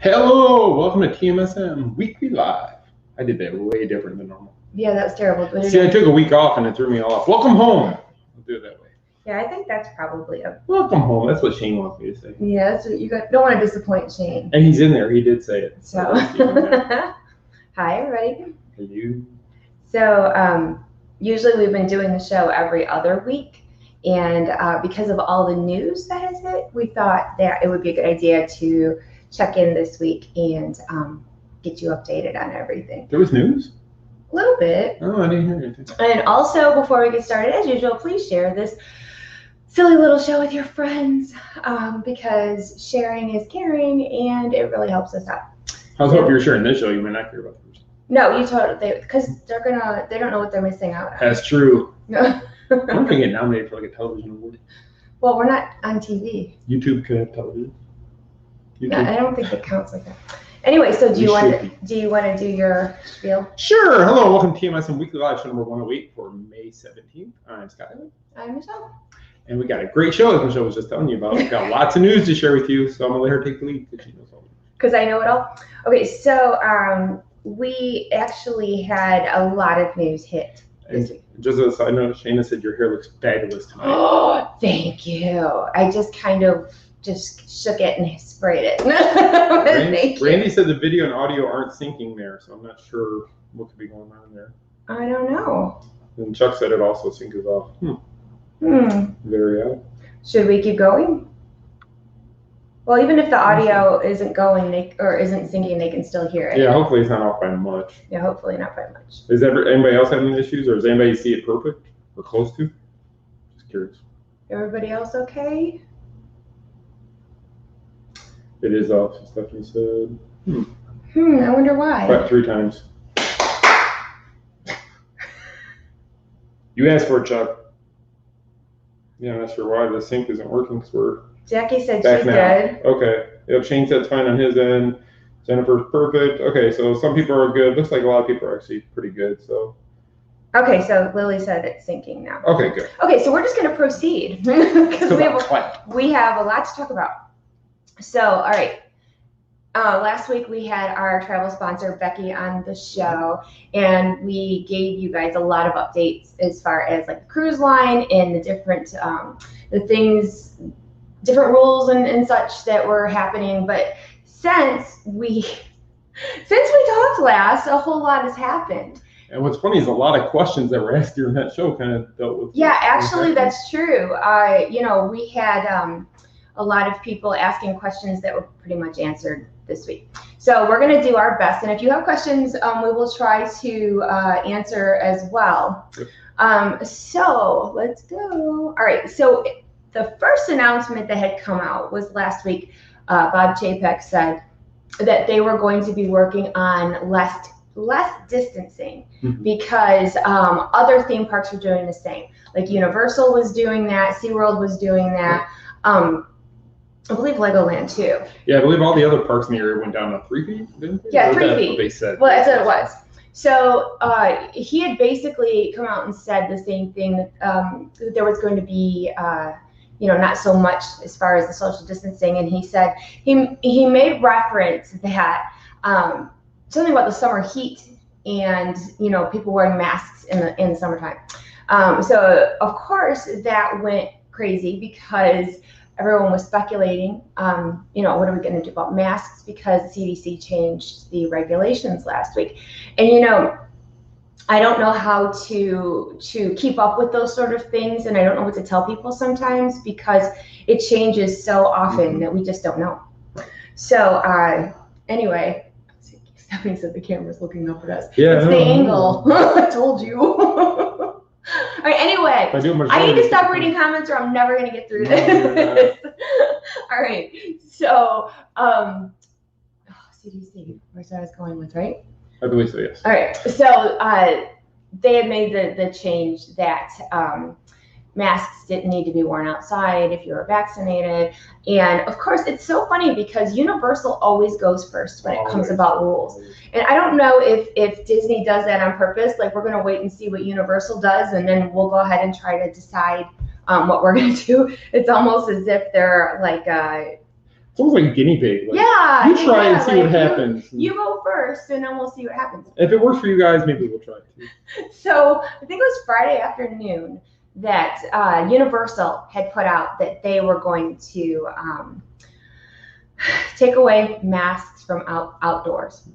Hello, welcome to TMSM Weekly Live. I did that way different than normal. Yeah, that's terrible. See, I took a week off and it threw me off. Welcome home. I'll do it that way. Yeah, I think that's probably a. Welcome home. That's what Shane wants me to say. Yeah, that's what you don't want to disappoint Shane. And he's in there. He did say it. So, hi everybody. Hello. So, usually we've been doing the show every other week, and because of all the news that has hit, we thought that it would be a good idea to check in this week and get you updated on everything. There was news? A little bit. Oh, I didn't hear anything. And also, before we get started, as usual, please share this silly little show with your friends because sharing is caring and it really helps us out. I was hoping you're sharing this show. You might not care about the first. No, you told because they don't know what they're missing out on. That's true. No. I'm going to get nominated for like a television award. Well, we're not on TV. YouTube could have television. No, I don't think it counts like that. Anyway, so do you want to do your spiel? Sure. Hello, welcome to TMSM Weekly Live, show number 108 for May 17th. I'm Scott. I'm Michelle. And we got a great show, as Michelle was just telling you about. We've got lots of news to share with you, so I'm going to let her take the lead because she knows all. Because I know it all? Okay, so we actually had a lot of news hit this week. Just as a side note, Shayna said your hair looks fabulous tonight. Oh, thank you. I just kind of shook it and sprayed it. Randy said the video and audio aren't syncing there, so I'm not sure what could be going on there. I don't know. And Chuck said it also syncs off. Very odd. Should we keep going? Well, even if the audio isn't going or isn't syncing, they can still hear it. Yeah, hopefully it's not off by much. Yeah, hopefully not by much. Is anybody else having issues, or does anybody see it perfect or close to? Just curious. Everybody else okay? It is off, Stephanie said. I wonder why. About 3 times. You asked for it, Chuck. Yeah, I'm not sure why the sync isn't working because we're Jackie said back she's now. good. Okay. Yep, Shane said it's fine on his end. Jennifer's perfect. Okay, so some people are good. Looks like a lot of people are actually pretty good. So. Okay, so Lily said it's syncing now. Okay, good. Okay, so we're just going to proceed because we have a lot to talk about. So, all right. Last week we had our travel sponsor Becky on the show, and we gave you guys a lot of updates as far as like the cruise line and the different different rules and such that were happening. But since we talked last, a whole lot has happened. And what's funny is a lot of questions that were asked during that show kind of dealt with. Yeah, actually, that's true. We had a lot of people asking questions that were pretty much answered this week. So we're going to do our best. And if you have questions, we will try to answer as well. So let's go. All right. So the first announcement that had come out was last week. Bob Chapek said that they were going to be working on less distancing because other theme parks were doing the same. Like Universal was doing that. SeaWorld was doing that. I believe Legoland too. Yeah, I believe all the other parks in the area went down to 3 feet, didn't they? Yeah, 3 feet. That's what they said. Well, that's what it was. So he had basically come out and said the same thing, that there was going to be, not so much as far as the social distancing. And he said he made reference that something about the summer heat and, people wearing masks in the summertime. So, of course, that went crazy because everyone was speculating, what are we going to do about masks because CDC changed the regulations last week. And, I don't know how to keep up with those sort of things, and I don't know what to tell people sometimes because it changes so often that we just don't know. So anyway, Stephanie said the camera's looking up at us. Yeah, it's the angle. I told you. All right, anyway, I need to stop reading comments or I'm never going to get through this. All right, so CDC, where's I was going with, right? I believe so, yes. All right, so they had made the change that masks didn't need to be worn outside if you were vaccinated. And of course, it's so funny because Universal always goes first when it comes about rules. And I don't know if Disney does that on purpose. Like, we're going to wait and see what Universal does, and then we'll go ahead and try to decide what we're going to do. It's almost as if they're like It's almost like a guinea pig. Like, yeah. You try yeah, and see what happens. You go first, and then we'll see what happens. If it works for you guys, maybe we'll try it too. So I think it was Friday afternoon that Universal had put out that they were going to take away masks from outdoors,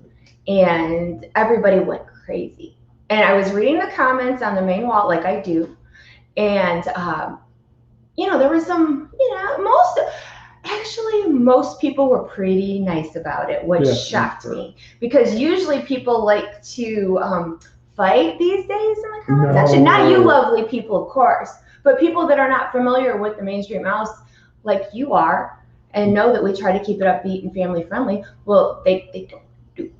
and everybody went crazy. And I was reading the comments on the main wall, like I do, and there was some, most people were pretty nice about it, which shocked me, because usually people like to fight these days in the comment section. Not you lovely people, of course, but people that are not familiar with the mainstream house like you are and know that we try to keep it upbeat and family friendly. Well, they don't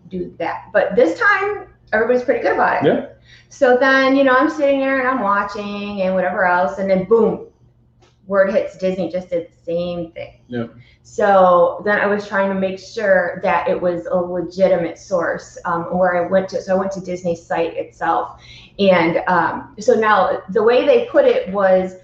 do that. But this time, everybody's pretty good about it. Yeah. So then, I'm sitting there and I'm watching and whatever else, and then boom, word hits Disney just did the same thing. Yeah. So then I was trying to make sure that it was a legitimate source where I went to. So I went to Disney's site itself. And so now the way they put it was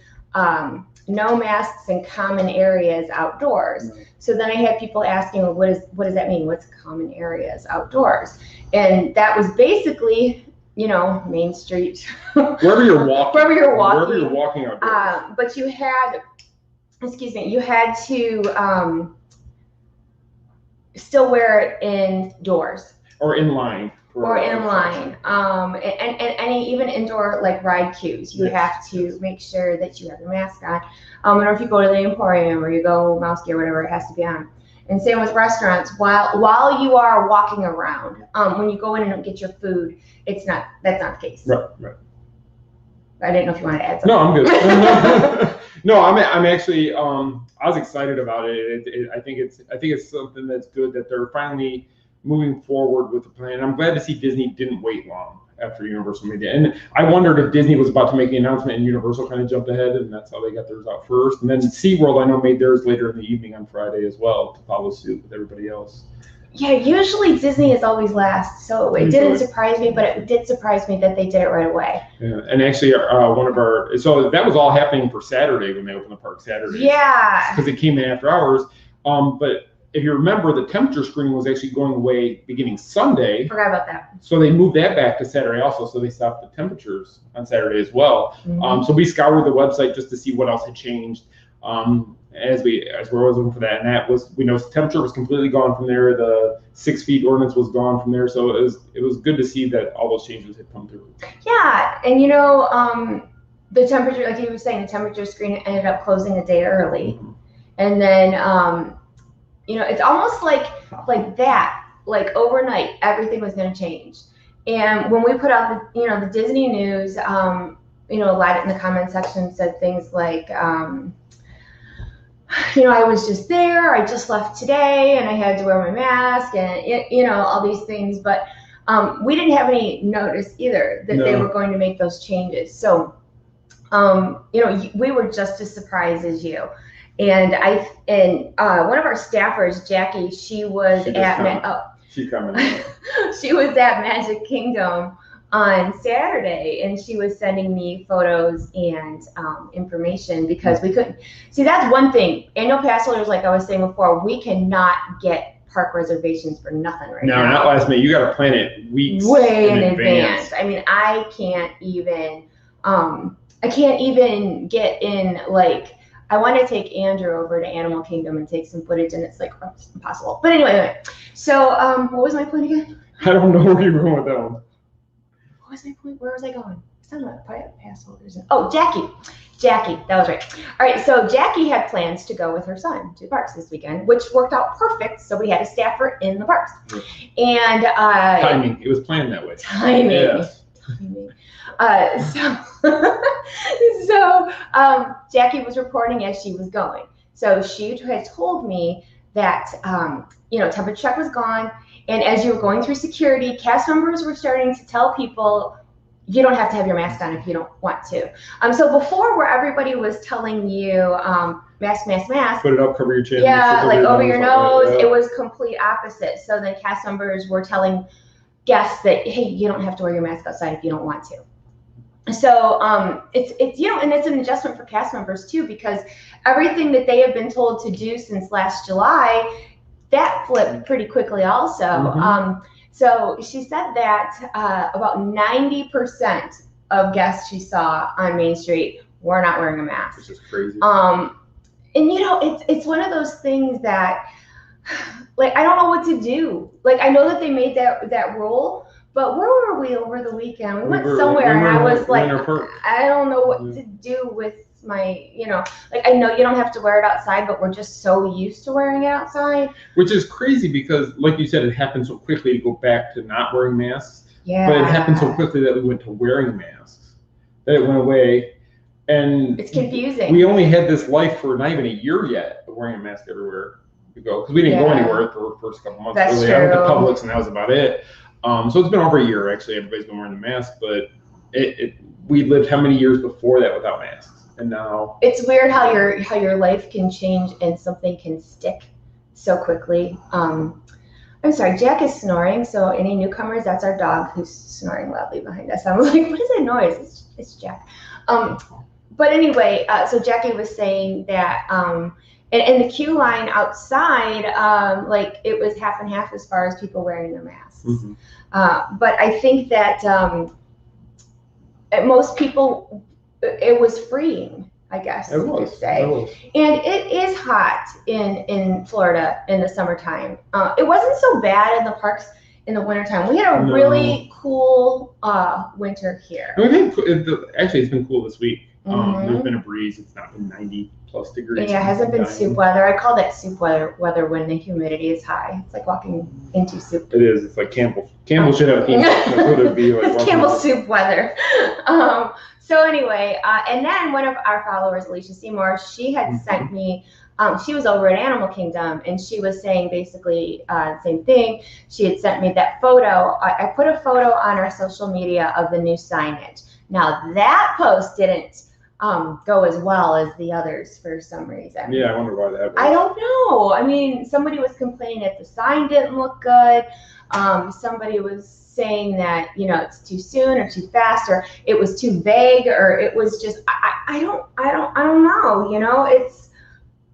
no masks in common areas outdoors. Right. So then I had people asking, well, what does that mean? What's common areas outdoors? And that was basically, Main Street. Wherever you're walking. Wherever you're walking outdoors. But you had to still wear it indoors. Or in line. And any even indoor like ride queues, you have to make sure that you have your mask on. Or if you go to the Emporium or you go Mouse Gear, whatever, it has to be on. And same with restaurants. While you are walking around, when you go in and get your food, that's not the case. Right. I didn't know if you wanted to add something. No, I'm good. No, I'm actually I was excited about it. I think it's something that's good that they're finally moving forward with the plan. I'm glad to see Disney didn't wait long after Universal made it. And I wondered if Disney was about to make the announcement and Universal kind of jumped ahead, and that's how they got theirs out first. And then SeaWorld, I know, made theirs later in the evening on Friday as well to follow suit with everybody else. Yeah, usually Disney is always last, so it didn't surprise me, but it did surprise me that they did it right away. Yeah, and actually so that was all happening for Saturday when they opened the park Saturday. Yeah. Because it came in after hours. But if you remember, the temperature screening was actually going away beginning Sunday. Forgot about that. So they moved that back to Saturday also, so they stopped the temperatures on Saturday as well. Mm-hmm. So we scoured the website just to see what else had changed as we're always looking for that. And that was, we know temperature was completely gone from there. The 6 feet ordinance was gone from there. So it was good to see that all those changes had come through. Yeah, and the temperature, like you were saying, the temperature screen ended up closing a day early. Mm-hmm. And then it's almost like that, like overnight, everything was going to change. And when we put out the Disney news, a lot in the comment section said things like, I was just there, I just left today, and I had to wear my mask, and all these things. But we didn't have any notice either that they were going to make those changes. So, we were just as surprised as you. And one of our staffers, Jackie, she was She's coming. She was at Magic Kingdom on Saturday, and she was sending me photos and information because we couldn't see. That's one thing. Annual pass holders, like I was saying before, we cannot get park reservations for nothing right now. No, not last minute. You got to plan it weeks way in advance. I mean, I can't even get in like. I want to take Andrew over to Animal Kingdom and take some footage, and it's like impossible. But anyway, so what was my point again? I don't know where you're going with that one. What was my point? Where was I going? It's not about pass holders. Oh, Jackie, that was right. All right, so Jackie had plans to go with her son to the parks this weekend, which worked out perfect. So we had a staffer in the parks, and timing. It was planned that way. Timing. Yes. So Jackie was reporting as she was going. So she had told me that temperature check was gone, and as you were going through security, cast members were starting to tell people you don't have to have your mask on if you don't want to. So before, where everybody was telling you mask, put it up, cover your chin, like over your nose, it was complete opposite. So the cast members were telling guests that, hey, you don't have to wear your mask outside if you don't want to. So it's you know, and it's an adjustment for cast members too, because everything that they have been told to do since last July, that flipped pretty quickly also. So she said that about 90% of guests she saw on Main Street were not wearing a mask. Which is crazy. And you know, it's one of those things that, like, I don't know what to do. Like, I know that they made that rule, but where were we over the weekend? We went somewhere, and I was like, I don't know what to do with my, you know, like, I know you don't have to wear it outside, but we're just so used to wearing it outside. Which is crazy because, like you said, it happened so quickly to go back to not wearing masks. Yeah. But it happened so quickly that we went to wearing masks, that it went away. And it's confusing. We only had this life for not even a year yet of wearing a mask everywhere we go, because we didn't go anywhere for the first couple months. That's true. I went to Publix, and that was about it. So it's been over a year, actually. Everybody's been wearing the mask, but we lived how many years before that without masks, and now it's weird how your life can change and something can stick so quickly. I'm sorry, Jack is snoring. So any newcomers, that's our dog who's snoring loudly behind us. I was like, what is that noise? It's Jack. But anyway, so Jackie was saying that in the queue line outside, like, it was half and half as far as people wearing their masks. But I think that most people, it was freeing, I guess you could say. And it is hot in Florida in the summertime. It wasn't so bad in the parks in the wintertime. We had a really cool winter here. Actually, it's been cool this week. There's been a breeze. It's not been 90+ degrees. Yeah, it hasn't been soup weather. I call that soup weather when the humidity is high. It's like walking into soup. It is. It's like Campbell should have theme. That's what it'd be like. Campbell soup weather. So anyway, and then one of our followers, Alicia Seymour, she had sent me. She was over at Animal Kingdom, and she was saying basically the same thing. She had sent me that photo. I put a photo on our social media of the new signage. Now that post didn't go as well as the others for some reason. Yeah, I wonder why that was. I don't know. I mean, somebody was complaining that the sign didn't look good. Somebody was saying that, you know, it's too soon or too fast, or it was too vague, or it was just I don't know. You know,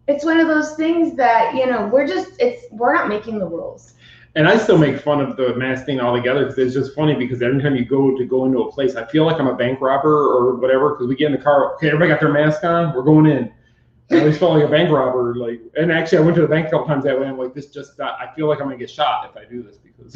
it's one of those things that, you know, we're not making the rules. And I still make fun of the mask thing altogether, because it's just funny, because every time you go into a place, I feel like I'm a bank robber or whatever, because we get in the car, okay, everybody got their mask on, we're going in. I always felt like a bank robber, like, and actually I went to the bank a couple times that way. I'm like, I feel like I'm gonna get shot if I do this, because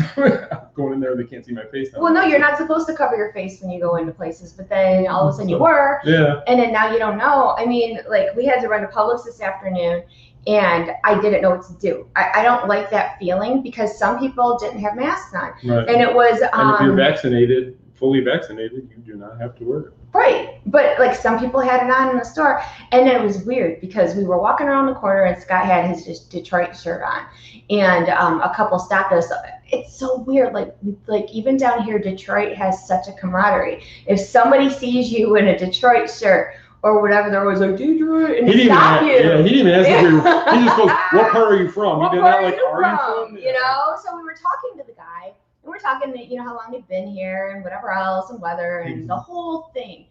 I'm going in there and they can't see my face now. Well, no, you're not supposed to cover your face when you go into places, but then all of a sudden you were. Yeah. And then now you don't know. I mean, like, we had to run to Publix this afternoon, and I didn't know what to do. I don't like that feeling, because some people didn't have masks on. Right. And it was and if you're fully vaccinated, you do not have to wear it. Right. But like, some people had it on in the store, and then it was weird, because we were walking around the corner and Scott had his Detroit shirt on, and a couple stopped us. It's so weird. Like even down here, Detroit has such a camaraderie. If somebody sees you in a Detroit shirt or whatever, they're always like, Detroit, and they stop you. Yeah, he didn't even ask if we were, he just goes, what part are you from? What he did part not like, are you from? You know? So we were talking to the guy, and we're talking, you know, how long they've been here and whatever else, and weather and the whole thing.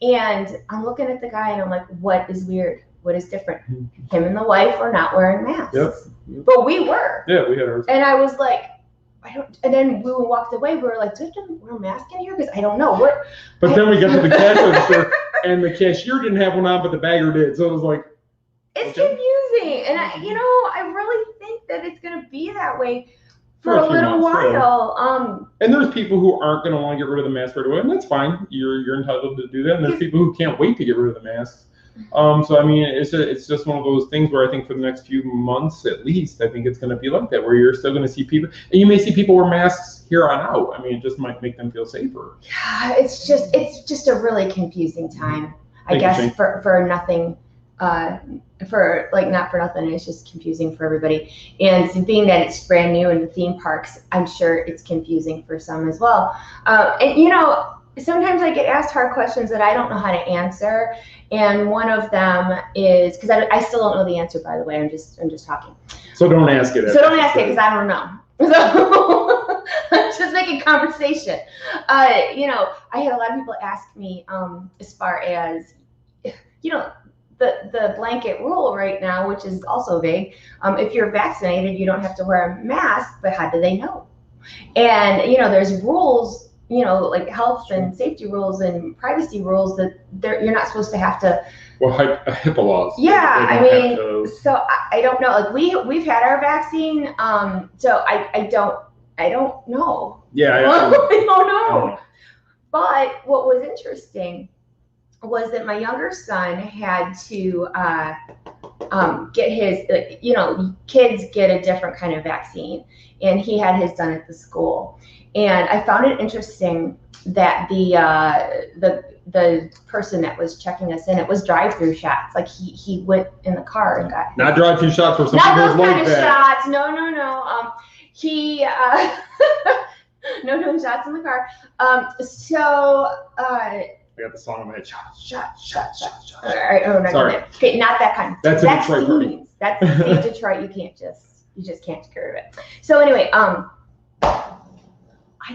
And I'm looking at the guy, and I'm like, what is weird? What is different? Him and the wife are not wearing masks. Yep. But we were. Yeah, we had ours. And I was like, and then we walked away. We were like, do we have to wear a mask in here? Because I don't know. But then we got to the cash register, and the cashier didn't have one on, but the bagger did. So it was like, it's confusing. And I really think that it's going to be that way for a little while. And there's people who aren't going to want to get rid of the mask right away, and that's fine. You're entitled to do that. And there's people who can't wait to get rid of the masks. So I mean, it's just one of those things where I think for the next few months at least, I think it's going to be like that, where you're still going to see people, and you may see people wear masks here on out. I mean, it just might make them feel safer. Yeah, it's just a really confusing time, I guess, for nothing. For like, not for nothing, it's just confusing for everybody. And being that it's brand new in the theme parks, I'm sure it's confusing for some as well. And you know, sometimes I get asked hard questions that I don't know how to answer. And one of them is, because I still don't know the answer, by the way, I'm just talking. So don't ask it. So don't ask it, because I don't know. So just making conversation. You know, I had a lot of people ask me as far as, you know, the blanket rule right now, which is also vague. If you're vaccinated, you don't have to wear a mask, but how do they know? And, you know, there's rules, you know, like health and safety rules and privacy rules that you're not supposed to have to. Well, HIPAA laws. Yeah, I mean, so I don't know. Like we've had our vaccine, so I don't know. Yeah, I don't know. But what was interesting was that my younger son had to get his, you know, kids get a different kind of vaccine, and he had his done at the school. And I found it interesting that the person that was checking us in, it was drive-through shots. Like he went in the car and got not drive-through shots for some not people those like kind of that. shots. No. He no doing shots in the car. I got the song in my head. Shot. All right, oh, no, sorry. Okay, not that kind. That's a Detroit party. That's in Detroit. You just can't get rid of it. So anyway, I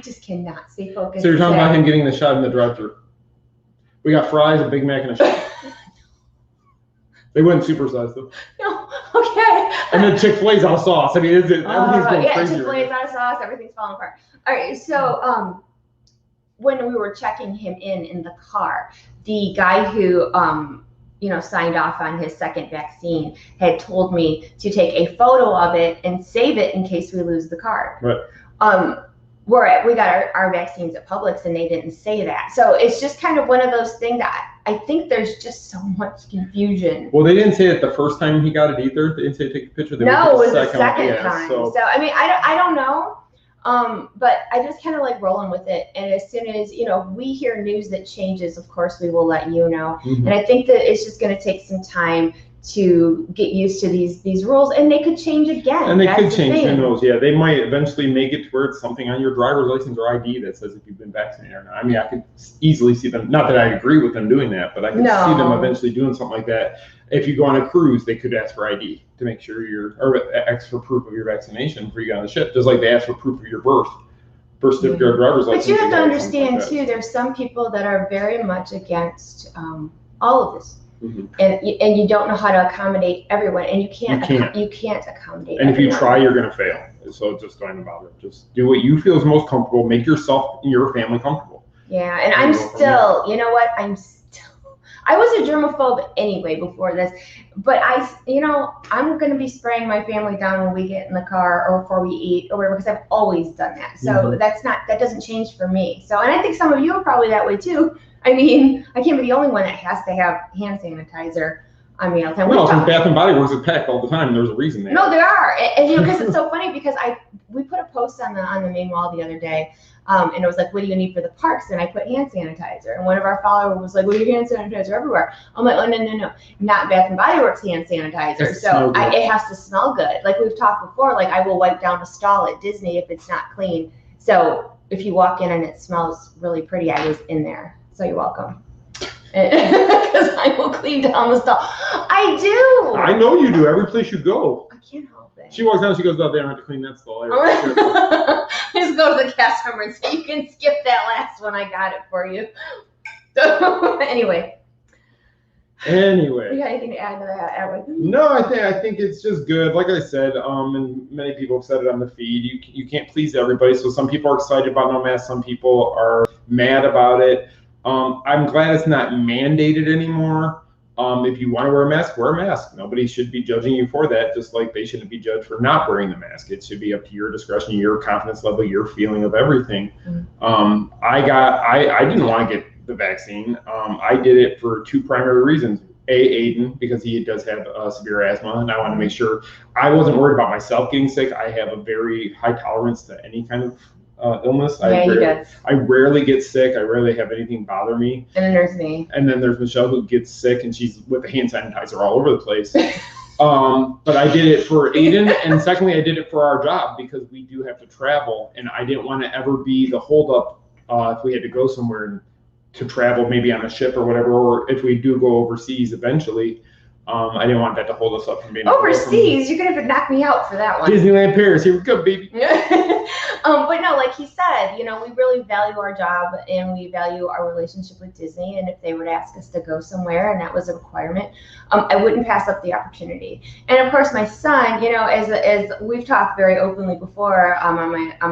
just cannot stay focused. So you're talking about him getting the shot in the drive-thru. We got fries, a Big Mac, and a shot. They wouldn't supersize them. No, okay. And then Chick-fil-A's out of sauce. I mean, everything's going crazy. Chick-fil-A's out of sauce. Everything's falling apart. All right, so when we were checking him in the car, the guy who you know, signed off on his second vaccine had told me to take a photo of it and save it in case we lose the card. Right. We got our vaccines at Publix and they didn't say that. So it's just kind of one of those things that I think there's just so much confusion. Well, they didn't say it the first time he got it either. They didn't say take a picture. No, it was the second time. So I mean, I don't know. But I just kind of like rolling with it. And as soon as, you know, we hear news that changes, of course, we will let you know. Mm-hmm. And I think that it's just going to take some time to get used to these rules, and they could change again. And they could change, who knows? Yeah, they might eventually make it to where it's something on your driver's license or ID that says if you've been vaccinated or not. I mean, I could easily see them, not that I agree with them doing that, but I could see them eventually doing something like that. If you go on a cruise, they could ask for ID to make sure or ask for proof of your vaccination before you get on the ship, just like they ask for proof of your birth certificate or driver's license. But you have to understand too, there's some people that are very much against all of this. Mm-hmm. And you don't know how to accommodate everyone, and you can't accommodate and everyone. if you try, you're going to fail. So just don't bother. Just do what you feel is most comfortable. Make yourself and your family comfortable. Yeah, and I'm still, you know what? I was a germaphobe anyway before this, but I'm going to be spraying my family down when we get in the car or before we eat or whatever, because I've always done that. So that doesn't change for me. So, and I think some of you are probably that way too. I mean, I can't be the only one that has to have hand sanitizer on me all the time. Well, Bath and Body Works is packed all the time. There's a reason there. No, there are, and you know, because it's so funny because we put a post on the main wall the other day, and it was like, what do you need for the parks? And I put hand sanitizer, and one of our followers was like, well, you hand sanitizer everywhere. I'm like, oh no, not Bath and Body Works hand sanitizer. So it has to smell good. Like we've talked before, like I will wipe down a stall at Disney if it's not clean. So if you walk in and it smells really pretty, I was in there. So you're welcome. Because I will clean down the stall. I do. I know you do. Every place you go. I can't help it. She walks down, she goes, oh, they don't have to clean that stall. Just go to the customer and say, you can skip that last one. I got it for you. So anyway. You got anything to add to that, Edwin? No, I think it's just good. Like I said, and many people have said it on the feed, you can't please everybody. So some people are excited about no mask, some people are mad about it. I'm glad it's not mandated anymore. If you want to wear a mask, wear a mask. Nobody should be judging you for that, just like they shouldn't be judged for not wearing the mask. It should be up to your discretion, your confidence level, your feeling of everything. Mm-hmm. I didn't want to get the vaccine. I did it for two primary reasons. Aiden, because he does have severe asthma, and I wanted to make sure I wasn't worried about myself getting sick. I have a very high tolerance to any kind of illness. Yeah, I rarely get sick. I rarely have anything bother me. And then there's me. And then there's Michelle, who gets sick and she's with the hand sanitizer all over the place. But I did it for Aiden, and secondly, I did it for our job because we do have to travel, and I didn't want to ever be the holdup if we had to go somewhere to travel, maybe on a ship or whatever, or if we do go overseas eventually. I didn't want that to hold us up from being overseas. You're gonna knock me out for that one. Disneyland Paris, here we go, baby. But no, like he said, we really value our job and we value our relationship with Disney. And if they would ask us to go somewhere and that was a requirement, I wouldn't pass up the opportunity. And of course, my son, as we've talked very openly before on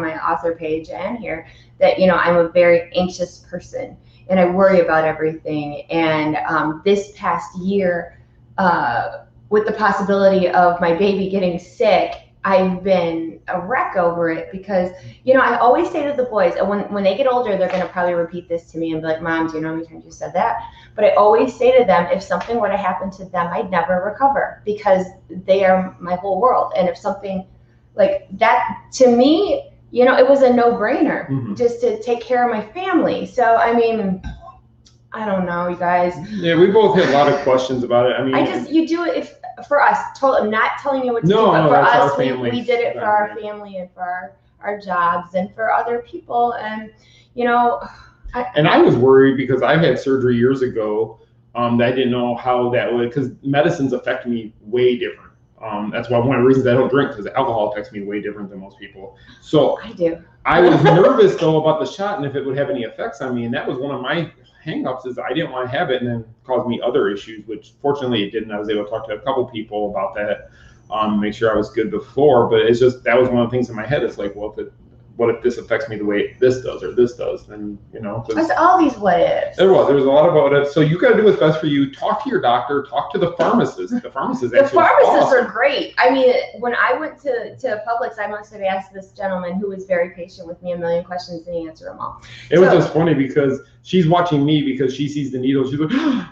my author page and here, that I'm a very anxious person and I worry about everything. And this past year, with the possibility of my baby getting sick, I've been a wreck over it because, I always say to the boys, and when they get older, they're going to probably repeat this to me and be like, Mom, do you know how many times you said that? But I always say to them, if something were to happen to them, I'd never recover because they are my whole world. And if something like that, to me, it was a no-brainer just to take care of my family. So, I don't know, you guys. Yeah, we both had a lot of questions about it. You do it for us. I'm not telling you what to do, but for us, we did it for our family and for our jobs and for other people. And, and I was worried because I've had surgery years ago that I didn't know how that would, because medicines affect me way different. That's why one of the reasons I don't drink, because alcohol affects me way different than most people. So I do. I was nervous though about the shot and if it would have any effects on me. And that was one of my hang-ups, is I didn't want to have it and then cause me other issues, which fortunately it didn't. I was able to talk to a couple people about that, make sure I was good before. But it's just, that was one of the things in my head. It's like, well, what if this affects me the way this does or this does? Then, There's all these what ifs. There was a lot of what ifs. So you got to do what's best for you. Talk to your doctor. Talk to the pharmacist. The pharmacists are great. When I went to Publix, I must have asked this gentleman who was very patient with me a million questions and he answered them all. It was just funny because she's watching me because she sees the needle. She's like,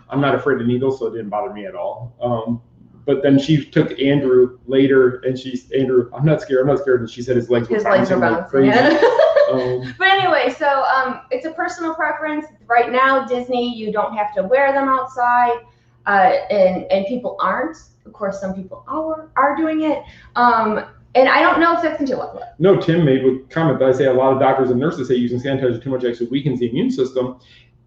I'm not afraid of needles, so it didn't bother me at all. But then she took Andrew later, and Andrew, I'm not scared. And she said his legs were bouncing like crazy. Yeah. But anyway, so it's a personal preference. Right now, Disney, you don't have to wear them outside, and people aren't. Of course, some people are doing it. And I don't know if that's into what. No, Tim made a comment that I say a lot of doctors and nurses say using sanitizer too much actually weakens the immune system.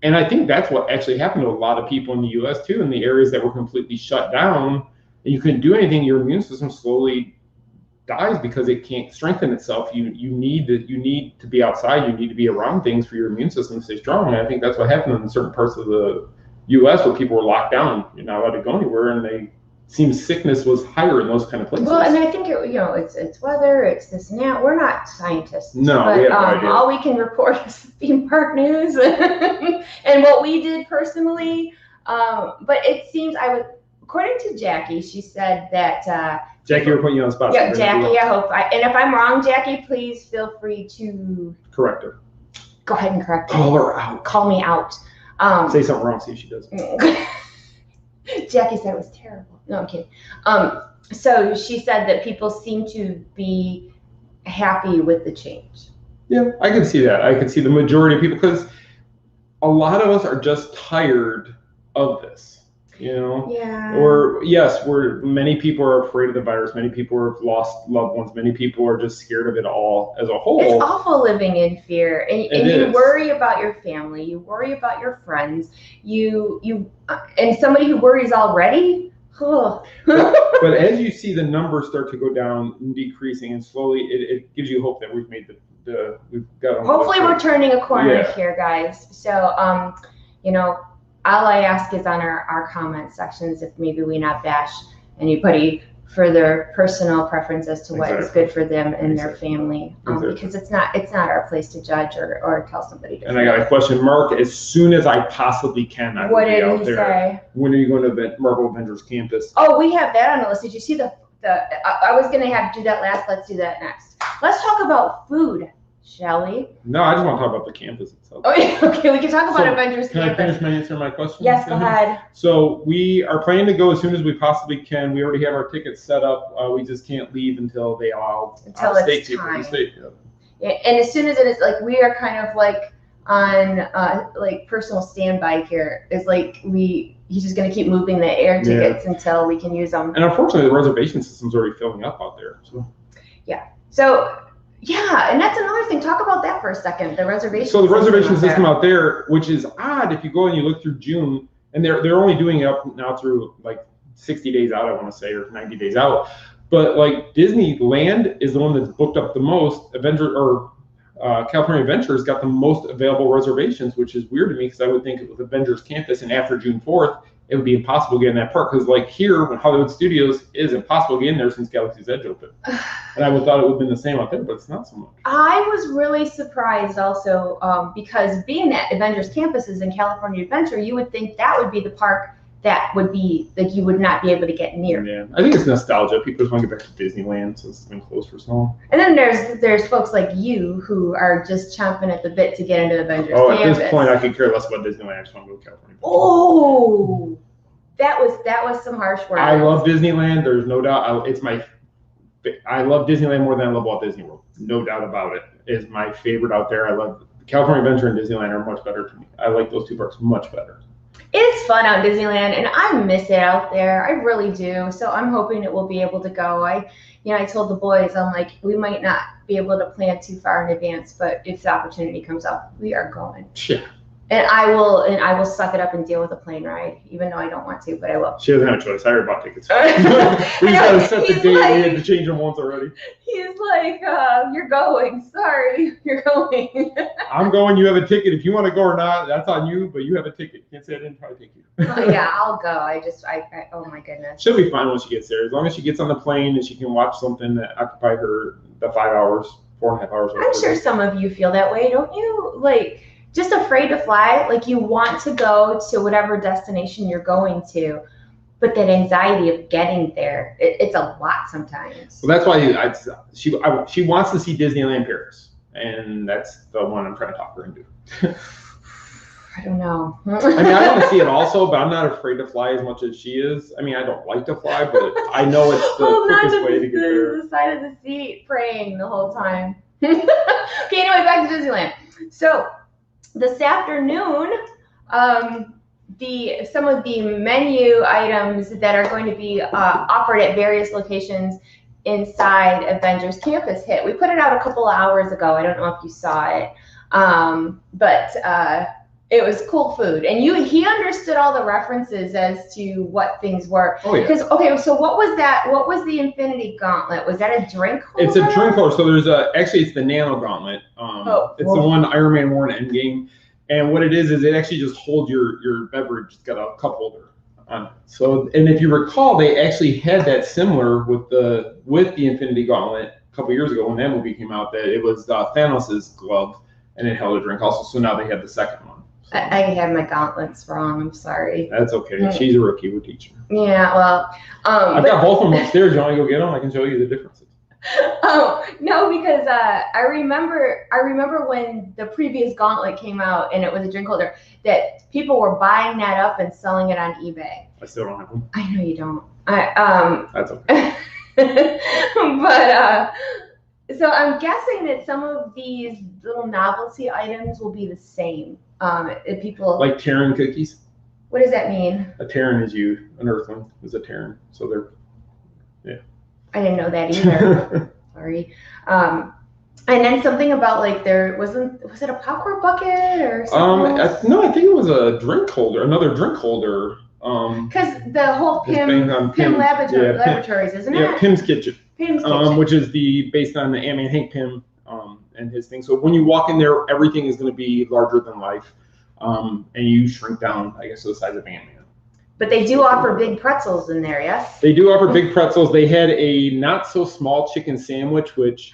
And I think that's what actually happened to a lot of people in the U.S. too, in the areas that were completely shut down. You couldn't do anything. Your immune system slowly dies because it can't strengthen itself. You need to be outside. You need to be around things for your immune system to stay strong. And I think that's what happened in certain parts of the U.S. where people were locked down. You're not allowed to go anywhere, and they seemed sickness was higher in those kind of places. Well, and I think it's weather, it's this and that. We're not scientists. No, but we have no idea. All we can report is theme park news and what we did personally. But it seems according to Jackie, she said that Jackie, we're putting you on the spot. Yeah, Jackie, and if I'm wrong, Jackie, please feel free to correct her. Go ahead and correct her. Call her out. Call me out. Say something wrong, see if she does. Jackie said it was terrible. No, I'm kidding. So she said that people seem to be happy with the change. Yeah, I can see that. I can see the majority of people, because a lot of us are just tired of this. Yeah. Or yes, many people are afraid of the virus. Many people have lost loved ones. Many people are just scared of it all as a whole. It's awful living in fear, and you worry about your family. You worry about your friends. And somebody who worries already. But as you see the numbers start to go down and decreasing, and slowly, it gives you hope that we've made we've got. Hopefully, we're turning a corner here, guys. So, all I ask is on our comment sections if maybe we not bash anybody for their personal preference as to what is good for them and their family, because it's not our place to judge or tell somebody different. And I got a question, Mark. As soon as I possibly can, I will be out there. Say? When are you going to Marvel Avengers Campus? Oh, we have that on the list. Did you see I was going to do that last. Let's do that next. Let's talk about food. Shall we? No, I just want to talk about the campus itself. Oh, yeah. Okay, we can talk about Avengers Can Campus. I finish my answer to my question? Yes, go ahead. So we are planning to go as soon as we possibly can. We already have our tickets set up. We just can't leave until they all until it's time. Yeah, and as soon as it is, like, we are kind of like on like personal standby here. It's like he's just going to keep moving the air tickets until we can use them. And unfortunately, the reservation system's already filling up out there. So. Yeah. So. Yeah, and that's another thing. Talk about that for a second. The reservation. So the reservation system out there, which is odd if you go and you look through June, and they're only doing it up now through like 60 days out, I want to say, or 90 days out. But like Disneyland is the one that's booked up the most. California Adventure's got the most available reservations, which is weird to me because I would think with Avengers Campus and after June 4th, it would be impossible to get in that park because like here when Hollywood Studios is impossible to get in there since Galaxy's Edge opened. And I would thought it would have been the same out there, but it's not so much. I was really surprised also because being that Avengers Campus is in California Adventure, you would think that would be the park that would be like you would not be able to get near. Yeah, I think it's nostalgia. People just want to get back to Disneyland since it's been closed for so long. And then there's folks like you who are just chomping at the bit to get into Avengers Campus. Campus. At this point, I could care less about Disneyland. I just want to go to California. Oh, that was some harsh words. I love Disneyland. There's no doubt. I love Disneyland more than I love Walt Disney World. No doubt about it. It's my favorite out there. I love California Adventure and Disneyland are much better to me. I like those two parks much better. It's fun out in Disneyland, and I miss it out there. I really do. So I'm hoping it will be able to go. I told the boys, I'm like, we might not be able to plan too far in advance, but if the opportunity comes up, we are going. Yeah. And I will suck it up and deal with a plane ride, even though I don't want to, but I will. She doesn't have a choice. I already bought tickets. We just got to set the date. We had to change them once already. He's like, you're going. Sorry, you're going. I'm going. You have a ticket. If you want to go or not, that's on you, but you have a ticket. Can't say I didn't try to take you. Oh, yeah, I'll go. Oh my goodness. She'll be fine when she gets there. As long as she gets on the plane and she can watch something that occupied her the 5 hours, 4.5 hours. I'm sure some of you feel that way, don't you? Like, just afraid to fly, like you want to go to whatever destination you're going to, but that anxiety of getting there, it's a lot sometimes. Well, that's why she wants to see Disneyland Paris, and that's the one I'm trying to talk her into. I don't know. I mean, I want to see it also, but I'm not afraid to fly as much as she is. I mean, I don't like to fly, but I know it's the quickest way to get there. The side of the seat praying the whole time. Okay, anyway, back to Disneyland. So this afternoon, some of the menu items that are going to be offered at various locations inside Avengers Campus hit. We put it out a couple of hours ago. I don't know if you saw it, but it was cool food. And he understood all the references as to what things were. Oh, yeah. Because, okay, so what was that? What was the Infinity Gauntlet? Was that a drink holder? It's a drink holder. So there's actually it's the Nano Gauntlet. It's the one Iron Man wore in Endgame. And what it is it actually just holds your beverage. It's got a cup holder on it. So, and if you recall, they actually had that similar with the Infinity Gauntlet a couple years ago when that movie came out. That it was Thanos' glove, and it held a drink also. So now they have the second one. So, I had my gauntlets wrong. I'm sorry. that's okay. She's a rookie. We're teaching her. Yeah, well, I've got both of them upstairs. You want to go get them? I can show you the differences. Oh no, because I remember when the previous gauntlet came out and it was a drink holder that people were buying that up and selling it on eBay. I still don't have them. I know you don't. That's okay. But so I'm guessing that some of these little novelty items will be the same. If people like Terran cookies. What does that mean? A Terran is an Earthling is a Terran, so they're I didn't know that either. Sorry. And then something about like was it a popcorn bucket or something? No, I think it was a drink holder, another drink holder. Because the whole Pym Laboratories, isn't it? Yeah, Pym's Kitchen. Pym's Kitchen. Which is based on the Ant-Man Hank Pym and his thing. So when you walk in there, everything is going to be larger than life, and you shrink down, I guess, to the size of Ant-Man. But they do offer big pretzels in there, yes? They do offer big pretzels. They had a not so small chicken sandwich, which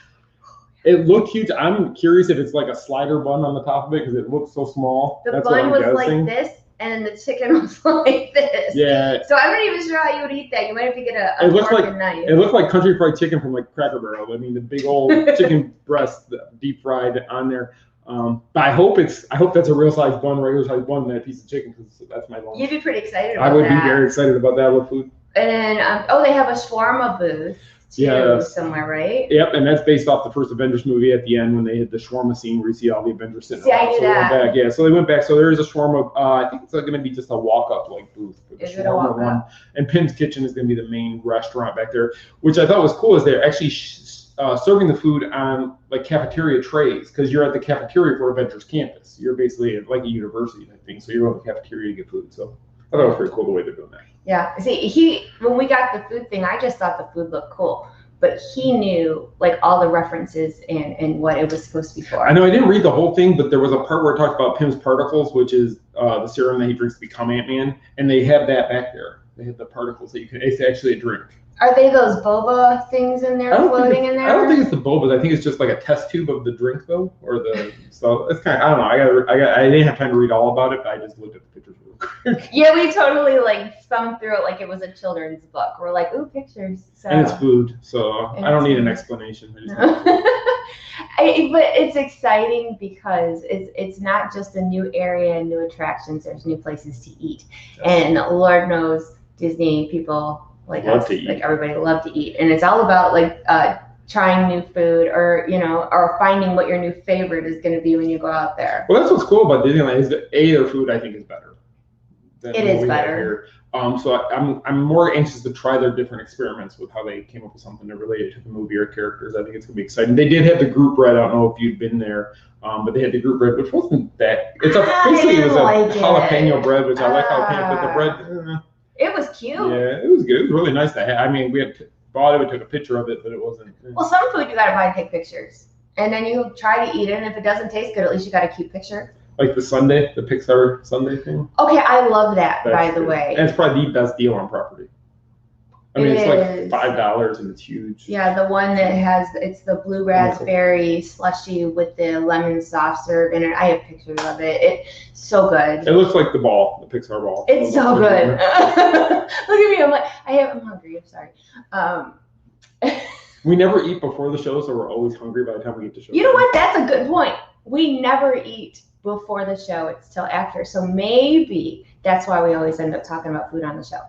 it looked huge. I'm curious if it's like a slider bun on the top of it because it looks so small. The bun was like this, and the chicken was like this. Yeah. So I'm not even sure how you would eat that. You might have to get a fork and knife. It looked like country fried chicken from like Cracker Barrel. I mean, the big old chicken breast deep fried on there. But I hope that's a real size bun, regular size bun, and that piece of chicken, because that's my lunch. You'd be pretty excited about that. I would be very excited about that with food. And they have a shawarma booth too somewhere, right? Yep, and that's based off the first Avengers movie at the end when they had the shawarma scene where you see all the Avengers sitting around. I knew that. They went back. Yeah, so they went back. So there is a shawarma. I think it's going to be just a walk-up booth for the shawarma one. And Pym's Kitchen is going to be the main restaurant back there, which I thought was cool. Is they're actually serving the food on like cafeteria trays, because you're at the cafeteria for Avengers Campus. You're basically at like a university type thing, so you're on the cafeteria to get food. So I thought it was pretty cool the way they're doing that. Yeah. See, when we got the food thing, I just thought the food looked cool. But he knew like all the references and what it was supposed to be for. I know I didn't read the whole thing, but there was a part where it talked about Pym's particles, which is the serum that he drinks to become Ant-Man, and they have that back there. They have the particles that you can. It's actually a drink. Are they those boba things in there floating in there? I don't think it's the bobas. I think it's just like a test tube of the drink though, or the. So it's kind of. I don't know. I didn't have time to read all about it, but I just looked at the pictures real quick. Yeah, we totally like thumbed through it like it was a children's book. We're like, ooh, pictures. So. And it's food, so I don't need an explanation. But it's exciting because it's not just a new area and new attractions. There's new places to eat, and Lord knows Disney people like us, like everybody love to eat, and it's all about like trying new food or or finding what your new favorite is going to be when you go out there. Well, that's what's cool about Disneyland is that their food I think is better. It is better. So I'm more anxious to try their different experiments with how they came up with something to relate it to the movie or characters. I think it's gonna be exciting. They did have the group bread. I don't know if you've been there, but they had the group bread, which wasn't that. Basically it was a jalapeno bread, which I like jalapeno, but the bread. It was cute. Yeah, it was good. It was really nice to have. I mean, we had bought it, we took a picture of it, but it wasn't. Well, some food you gotta buy and take pictures, and then you try to eat it, and if it doesn't taste good, at least you got a cute picture. Like the Sunday, the Pixar Sunday thing. Okay, I love that. That's by the good. way, and it's probably the best deal on property. I mean, it's like $5 and it's huge. Yeah, the one that it's the blue raspberry slushy with the lemon soft serve in it. I have pictures of it. It's so good. It looks like the ball, the Pixar ball. It's so good. Look at me. I'm like, I'm hungry. I'm sorry. We never eat before the show, so we're always hungry by the time we get to show. You know what? That's a good point. We never eat before the show. It's till after. So maybe that's why we always end up talking about food on the show.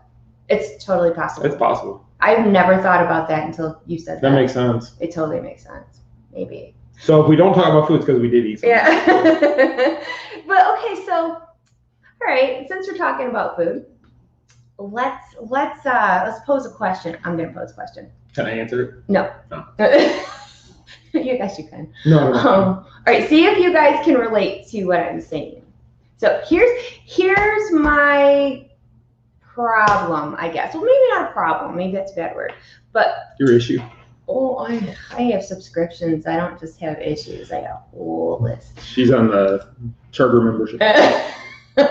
It's totally possible. It's possible. I've never thought about that until you said that. That makes sense. It totally makes sense. Maybe. So if we don't talk about food, it's because we did eat something. Yeah. But okay, so all right, since we're talking about food, let's pose a question. I'm gonna pose a question. Can I answer it? No. No. You guys, you can. No. All right, see if you guys can relate to what I'm saying. So here's my problem, I guess. Well, maybe not a problem. Maybe that's a bad word. But your issue. Oh, I have subscriptions. I don't just have issues. I got a whole list. She's on the charter membership. All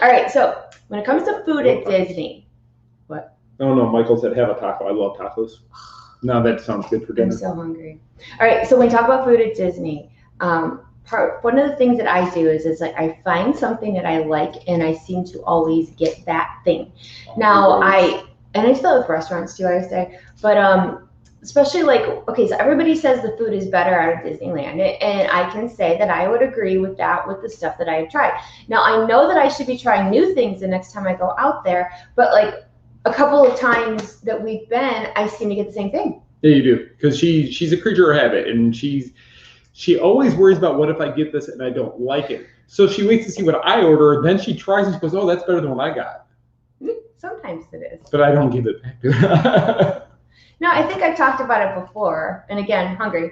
right. So when it comes to food at Disney, what? Oh no, Michael said have a taco. I love tacos. No, that sounds good for dinner. I'm so hungry. All right. So when we talk about food at Disney, one of the things that I do is like I find something that I like and I seem to always get that thing. Now I still have restaurants too, I say, but especially like, okay, so everybody says the food is better out of Disneyland, and I can say that I would agree with that with the stuff that I have tried. Now I know that I should be trying new things the next time I go out there, but like a couple of times that we've been, I seem to get the same thing. Yeah, you do, because she's a creature of habit, and she always worries about what if I get this and I don't like it. So she waits to see what I order, then she tries and she goes, oh, that's better than what I got. Sometimes it is. But I don't give it back to her. No, I think I've talked about it before, and again, hungry.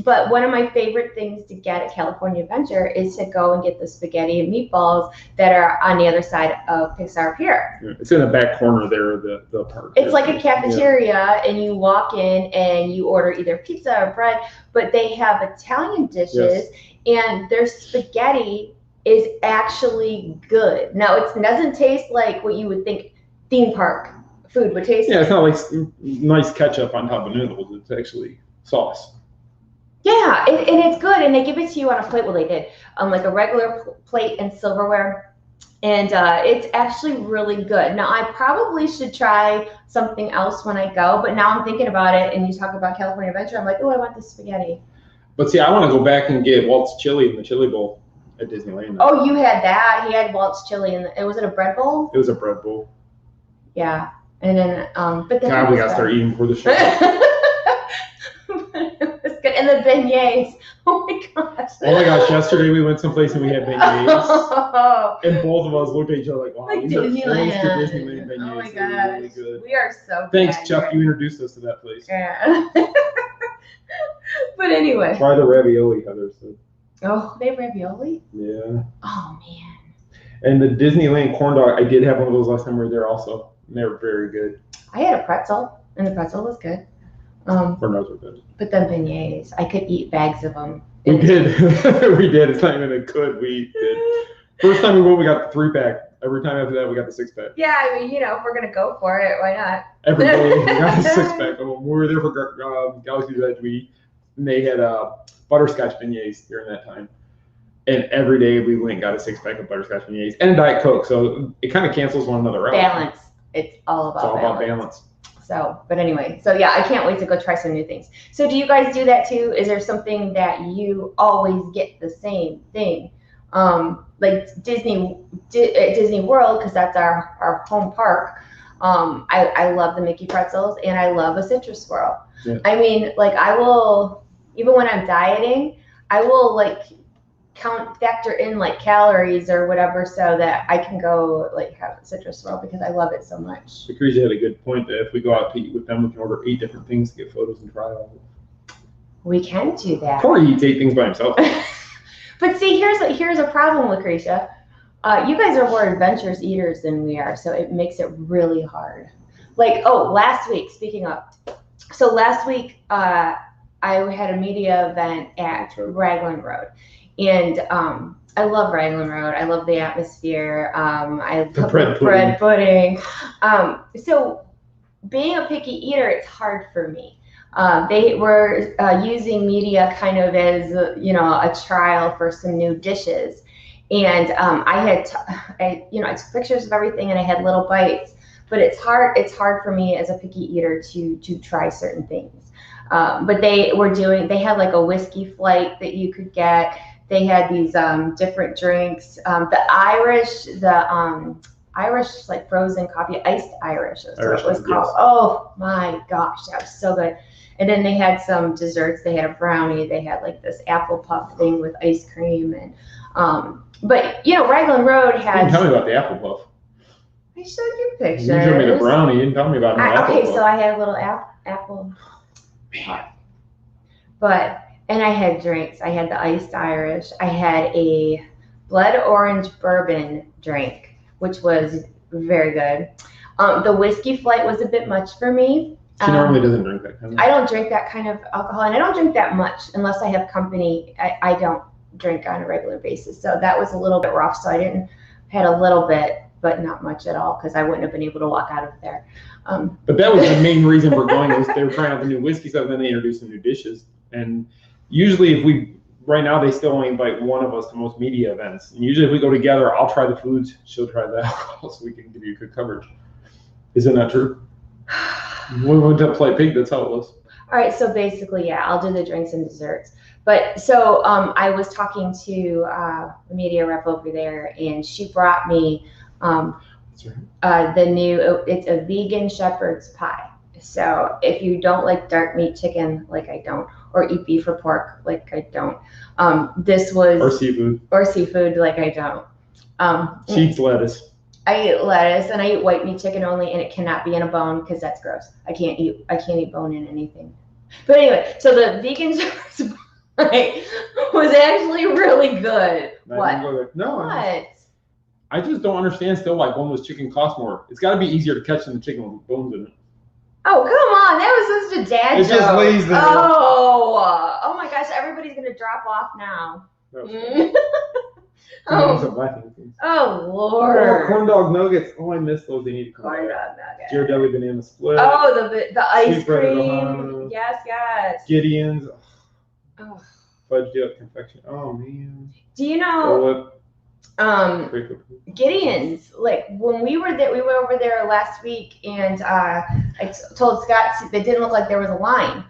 But one of my favorite things to get at California Adventure is to go and get the spaghetti and meatballs that are on the other side of Pixar Pier. Yeah, it's in the back corner there, the park. It's like a cafeteria, and you walk in and you order either pizza or bread, but they have Italian dishes, and their spaghetti is actually good. Now, it doesn't taste like what you would think theme park food would taste like. Yeah, it's not like nice ketchup on top of noodles. It's actually sauce. Yeah, and it's good, and they give it to you on a plate. Well, they did, like a regular plate and silverware, and it's actually really good. Now, I probably should try something else when I go, but now I'm thinking about it, and you talk about California Adventure, I'm like, oh, I want the spaghetti. But see, I want to go back and get Walt's chili in the chili bowl at Disneyland. Oh, you had that. He had Walt's chili, was it a bread bowl? It was a bread bowl. Yeah, and then, but then God, we got to start eating before the show. Good. And the beignets. Oh my gosh. Oh my gosh, yesterday we went someplace and we had beignets. And both of us looked at each other like, wow, like these Disneyland. are close to Disneyland beignets. Oh my gosh. They're really good. We are so Thanks, bad Chuck. here. You introduced us to that place. Yeah. But anyway. Try the ravioli, Heather said. Oh, they have ravioli? Yeah. Oh man. And the Disneyland corn dog, I did have one of those last time we were there also. And they were very good. I had a pretzel, and the pretzel was good. Corn dogs were good. But then beignets, I could eat bags of them. We did. We did. It's not even a could. We did. First time we went, we got the 3-pack. Every time after that, we got the 6-pack. Yeah, I mean, if we're going to go for it, why not? Every day, we got the 6-pack. When we were there for Galaxy's Edge, they had butterscotch beignets during that time. And every day we went and got a 6-pack of butterscotch beignets and a Diet Coke. So it kind of cancels one another out. Balance. It's all about balance. So, but anyway, so yeah, I can't wait to go try some new things. So do you guys do that too? Is there something that you always get the same thing? Like Disney World, because that's our home park. I love the Mickey pretzels, and I love a citrus swirl. Yeah. I mean, like I will, even when I'm dieting, I will like factor in like calories or whatever so that I can go like have a citrus swirl because I love it so much. Lucretia had a good point that if we go out to eat with them, we can order 8 different things to get photos and try all. We can do that. Corey eats 8 things by himself. But see, here's a problem, Lucretia. You guys are more adventurous eaters than we are, so it makes it really hard. Like, last week, speaking of, so last week I had a media event at Raglan Road, and I love Raglan Road. I love the atmosphere. I love the bread pudding. So being a picky eater, it's hard for me. They were using media kind of as a trial for some new dishes, and I took pictures of everything and I had little bites. But it's hard for me as a picky eater to try certain things. But they had like a whiskey flight that you could get. They had these different drinks. The Irish like frozen coffee, iced Irish is what it was called. Yes. Oh my gosh, that was so good. And then they had some desserts. They had a brownie. They had like this apple puff thing with ice cream. And but Raglan Road has. You didn't tell me about the apple puff. I showed you pictures. You showed me the brownie. You didn't tell me about the apple puff. Okay, so I had a little apple puff. And I had drinks. I had the iced Irish. I had a blood orange bourbon drink, which was very good. The whiskey flight was a bit much for me. She normally doesn't drink that kind of. I don't drink that kind of alcohol, and I don't drink that much unless I have company. I don't drink on a regular basis, so that was a little bit rough. So I had a little bit, but not much at all, because I wouldn't have been able to walk out of there. But that was the main reason we're going. Was they were trying out the new whiskey stuff, and then they introduced some new dishes. And usually, right now they still only invite one of us to most media events. And usually, if we go together, I'll try the foods, she'll try the alcohol, so we can give you good coverage. Isn't that true? We went to play pig. That's how it was. All right. So basically, yeah, I'll do the drinks and desserts. But so I was talking to the media rep over there, and she brought me the new. It's a vegan shepherd's pie. So if you don't like dark meat chicken, like I don't, or eat beef or pork, like I don't, this was or seafood, like I don't. She eats lettuce. I eat lettuce, and I eat white meat chicken only, and it cannot be in a bone because that's gross. I can't eat bone in anything. But anyway, so the vegan shepherd's pie was actually really good. What? No. What? I just don't understand still why boneless chicken costs more. It's got to be easier to catch than the chicken with bones in it. Oh, come on. That was just a dad joke. It just lays there. Oh my gosh. Everybody's going to drop off now. Oh, Lord. Corn dog nuggets. Oh, I miss those. They need to come Corn dog nuggets. Ghirardelli banana split. Oh, the ice cream. Yes. Gideon's. Oh. Fudged up confection. Oh, man. Do you know... Gideon's, like when we were over there last week, and I told Scott that didn't look like there was a line.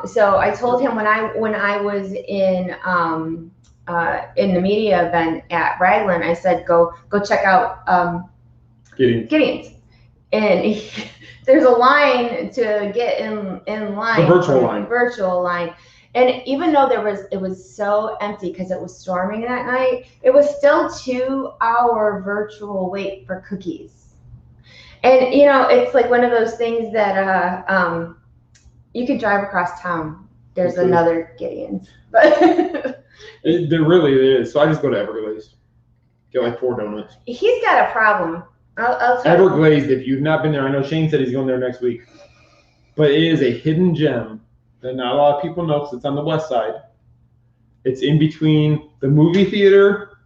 So I told him when I was in the media event at Raglan, I said go check out Gideon's, and there's a line to get in line. The virtual line. And even though it was so empty because it was storming that night, it was still 2-hour virtual wait for cookies. And it's like one of those things that you could drive across town. There's another Gideon's, but there really is. So I just go to Everglades. Get like 4 donuts. He's got a problem. I'll tell you. Everglazed, if you've not been there, I know Shane said he's going there next week. But it is a hidden gem that not a lot of people know because it's on the west side. It's in between the movie theater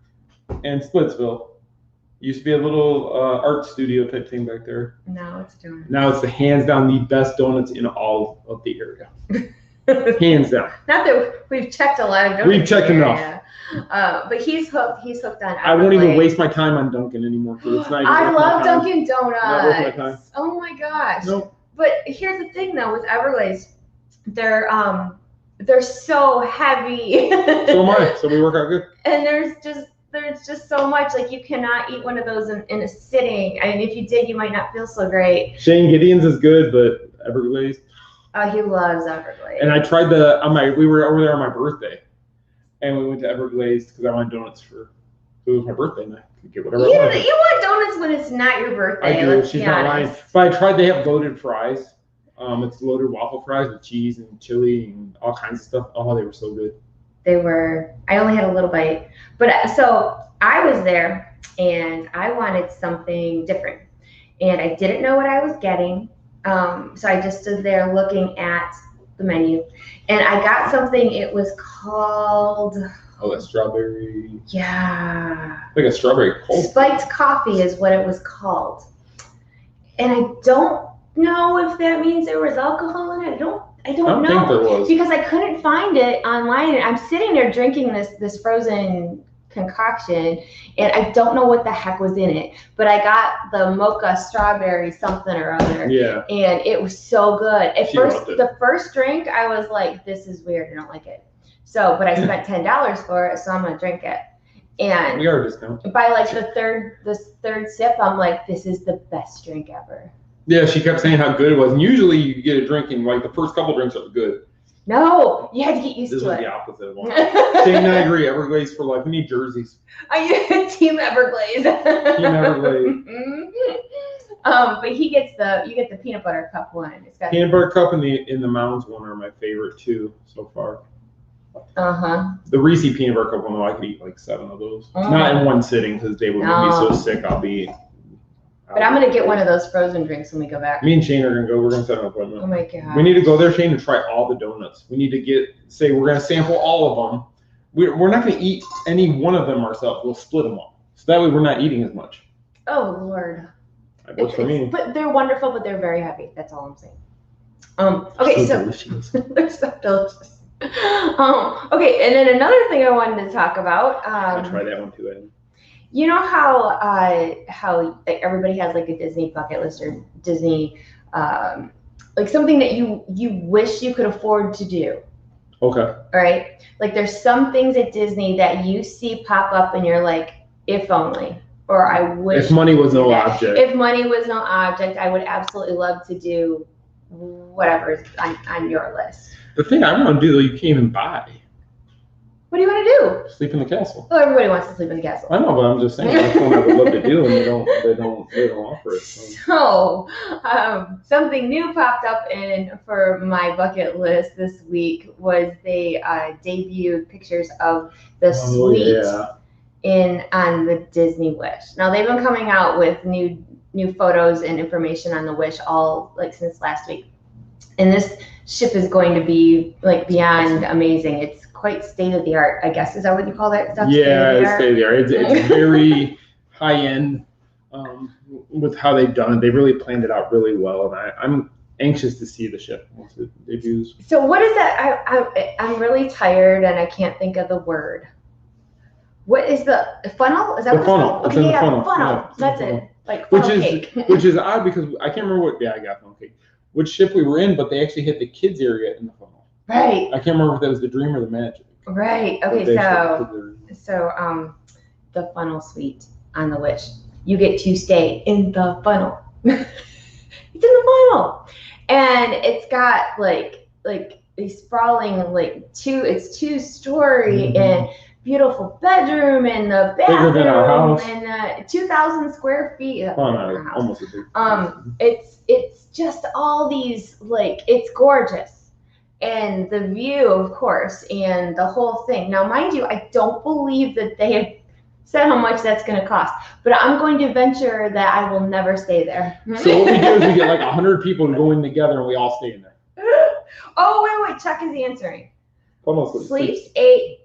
and Splitsville. Used to be a little art studio type thing back there. No, it's doing. Now it's the hands down the best donuts in all of the area. Hands down. Not that we've checked a lot of donuts. We've checked enough. But he's hooked. He's hooked on. I won't even waste my time on Dunkin' anymore because it's not even I worth my love time. Dunkin' Donuts. Not worth my time. Oh my gosh. Nope. But here's the thing though with Everglazed, they're so heavy. So am I. So we work out good. And there's just so much, like you cannot eat one of those in a sitting. I mean, if you did, you might not feel so great. Shane Gideon's is good, but Everglazed. Oh, he loves Everglazed. And I tried we were over there on my birthday, and we went to Everglazed because I wanted donuts it was my birthday, and I could get whatever I wanted. You want donuts when it's not your birthday. I do. She's not lying. But I tried. They have loaded fries. It's loaded waffle fries with cheese and chili and all kinds of stuff. Oh, they were so good. I only had a little bite. But so I was there and I wanted something different. And I didn't know what I was getting. So I just stood there looking at the menu. And I got something, it was called... Oh, that strawberry... Yeah. Like a strawberry cold. Spiked coffee is what it was called. And I don't know if that means there was alcohol in it. I don't know. Think there was. Because I couldn't find it online. And I'm sitting there drinking this frozen concoction, and I don't know what the heck was in it. But I got the mocha strawberry something or other. Yeah. And it was so good. At She first, loved it. the first drink, I was like, this is weird. I don't like it. So, but I spent $10 for it, so I'm going to drink it. And we are a discount. by like the third sip, I'm like, this is the best drink ever. Yeah, she kept saying how good it was. And usually you get a drink and like the first couple drinks are good. No, you had to get used This to was it. the opposite of one. Shane and I agree. Everglazed for life. We need jerseys. Are you Team Everglazed? Team Everglazed. But you get the peanut butter cup one. It's got Peanut butter cup and the Mounds one are my favorite too so far. The Reese peanut butter cup one though, I could eat like 7 of those. Not in one sitting because they would make me so sick. But I'm gonna get one of those frozen drinks when we go back. Me and Shane are gonna go. We're gonna set an appointment. Oh my god. We need to go there, Shane, and try all the donuts. We need to say we're gonna sample all of them. We're not gonna eat any one of them ourselves. We'll split them all. So that way we're not eating as much. Oh Lord. That works for me. But they're wonderful, but they're very heavy. That's all I'm saying. Okay, so delicious. They're so delicious. Okay, and then another thing I wanted to talk about. I'll try that one too, Adam. You know how everybody has like a Disney bucket list or Disney, like something that you wish you could afford to do. Okay. All right. Like there's some things at Disney that you see pop up and you're like, if only, or I wish. If money was no object. If money was no object, I would absolutely love to do whatever's on your list. The thing I want to do though, you can't even buy. What do you want to do? Sleep in the castle. Oh, everybody wants to sleep in the castle. I know, but I'm just saying that's one I would love to do, and they don't offer it. So, something new popped up for my bucket list this week was they debuted pictures of the suite on the Disney Wish. Now they've been coming out with new photos and information on the Wish all like since last week, and this ship is going to be like beyond amazing. It's quite state of the art, I guess. Is that what you call that stuff? Yeah, it's state of the art. It's very high end with how they've done it. They really planned it out really well, and I'm anxious to see the ship once it debuts. So what is that? I'm really tired and I can't think of the word. What is the funnel? Is that the funnel? It's in the funnel. Funnel. Yeah, That's funnel. it. Like funnel cake. Which is odd because I can't remember what. Yeah, I got funnel cake. Which ship we were in, but they actually hit the kids area in the funnel. Right. I can't remember if that was the Dream or the Magic. Right. Okay. So the funnel suite on the Wish, you get to stay in the funnel. It's in the funnel, and it's got like a sprawling it's 2-story and beautiful bedroom and the bathroom bigger than our house. And 2,000 square feet. Almost a big. It's just all these it's gorgeous. And the view, of course, and the whole thing. Now, mind you, I don't believe that they have said how much that's going to cost, but I'm going to venture that I will never stay there. So what we do is we get like 100 people to go in together and we all stay in there. Oh, wait, Chuck is answering. Almost Sleeps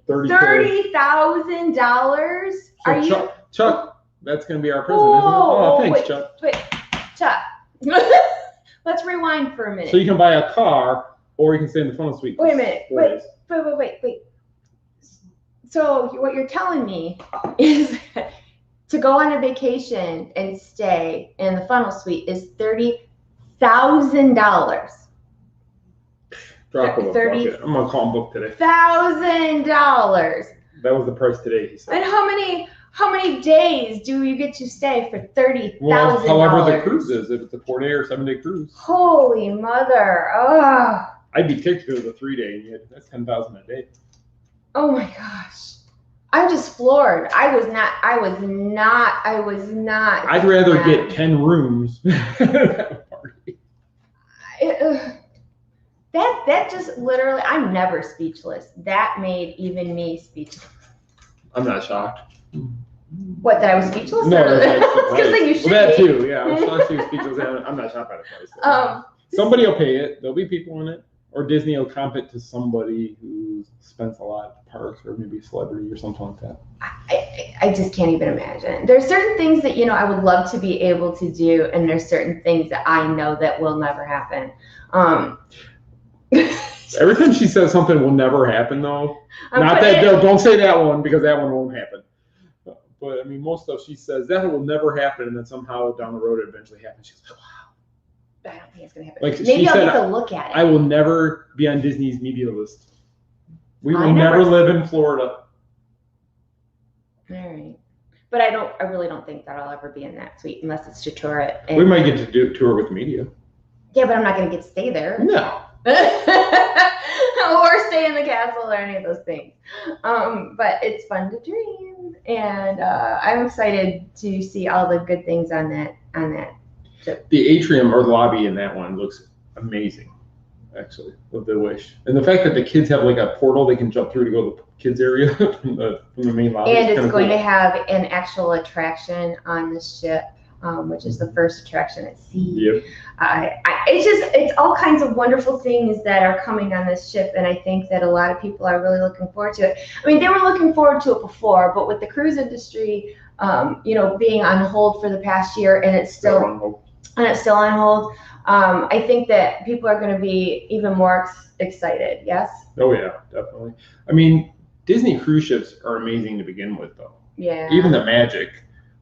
$30,000. Are you? Chuck, that's going to be our present, isn't it? Oh, thanks, wait, Chuck. Wait, Chuck. Let's rewind for a minute. So you can buy a car, or you can stay in the funnel suite. Wait a minute. Wait. So what you're telling me is to go on a vacation and stay in the funnel suite is $30,000. Drop of a bucket. I'm gonna call him book today. $1,000. That was the price today, he said. And how many days do you get to stay for $30,000? Well, however the cruise is, if it's a 4-day or 7-day cruise. Holy mother! Oh. I'd be ticked if it was a 3-day. That's $10,000 a day. Oh my gosh! I'm just floored. I was not. I'd rather get 10 rooms than a party. That just literally, I'm never speechless. That made even me speechless. I'm not shocked. What, that I was speechless? No, that's because then you should that be. too, yeah. I was actually speechless. I'm not shocked by the price. Somebody will pay it. There'll be people in it. Or Disney will comp it to somebody who spends a lot at the parks, or maybe a celebrity or something like that. I just can't even imagine. There's certain things that, I would love to be able to do, and there's certain things that I know that will never happen. Every time she says something will never happen, though, don't say that one, because that one won't happen. But I mean, most stuff she says that will never happen, and then somehow down the road it eventually happens. She's like, wow. I don't think it's gonna happen. Like maybe I'll get to look at it. I will never be on Disney's media list. We will never live in Florida. All right. But I really don't think that I'll ever be in that suite unless it's to tour it. We might get to do a tour with media. Yeah, but I'm not gonna get to stay there. No. Or stay in the castle or any of those things. But it's fun to dream, and I'm excited to see all the good things on that trip. The atrium or the lobby in that one looks amazing, actually, with the Wish. And the fact that the kids have like a portal they can jump through to go to the kids area from the main lobby. And it's going to have an actual attraction on the ship, which is the first attraction at sea. Yep. It's all kinds of wonderful things that are coming on this ship, and I think that a lot of people are really looking forward to it. I mean, they were looking forward to it before, but with the cruise industry, being on hold for the past year, and it's still on hold. I think that people are going to be even more excited. Yes. Oh yeah, definitely. I mean, Disney cruise ships are amazing to begin with, though. Yeah. Even the Magic,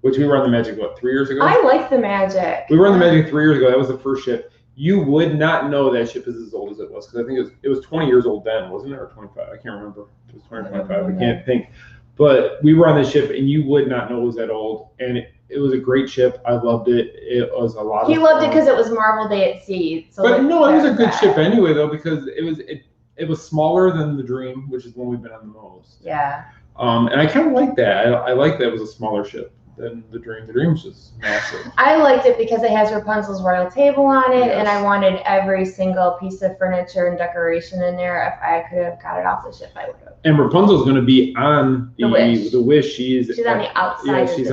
which we were on the Magic, 3 years ago? I like the Magic. We were on the Magic 3 years ago. That was the first ship. You would not know that ship is as old as it was, because I think it was 20 years old then, wasn't it, or 25? I can't remember. It was 20 or 25. I can't think. But we were on the ship, and you would not know it was that old. And it was a great ship. I loved it. It was a lot of fun. He loved it because it was Marvel Day at Sea. So but no, it was a good ship anyway, though, because it was smaller than the Dream, which is one we've been on the most. Yeah. And I kind of like that. I like that it was a smaller ship than the Dream. The Dream's just massive. I liked it because it has Rapunzel's royal table on it, and I wanted every single piece of furniture and decoration in there. If I could have got it off the ship, I would have. And Rapunzel's going to be on the Wish. She's on the outside of the ship.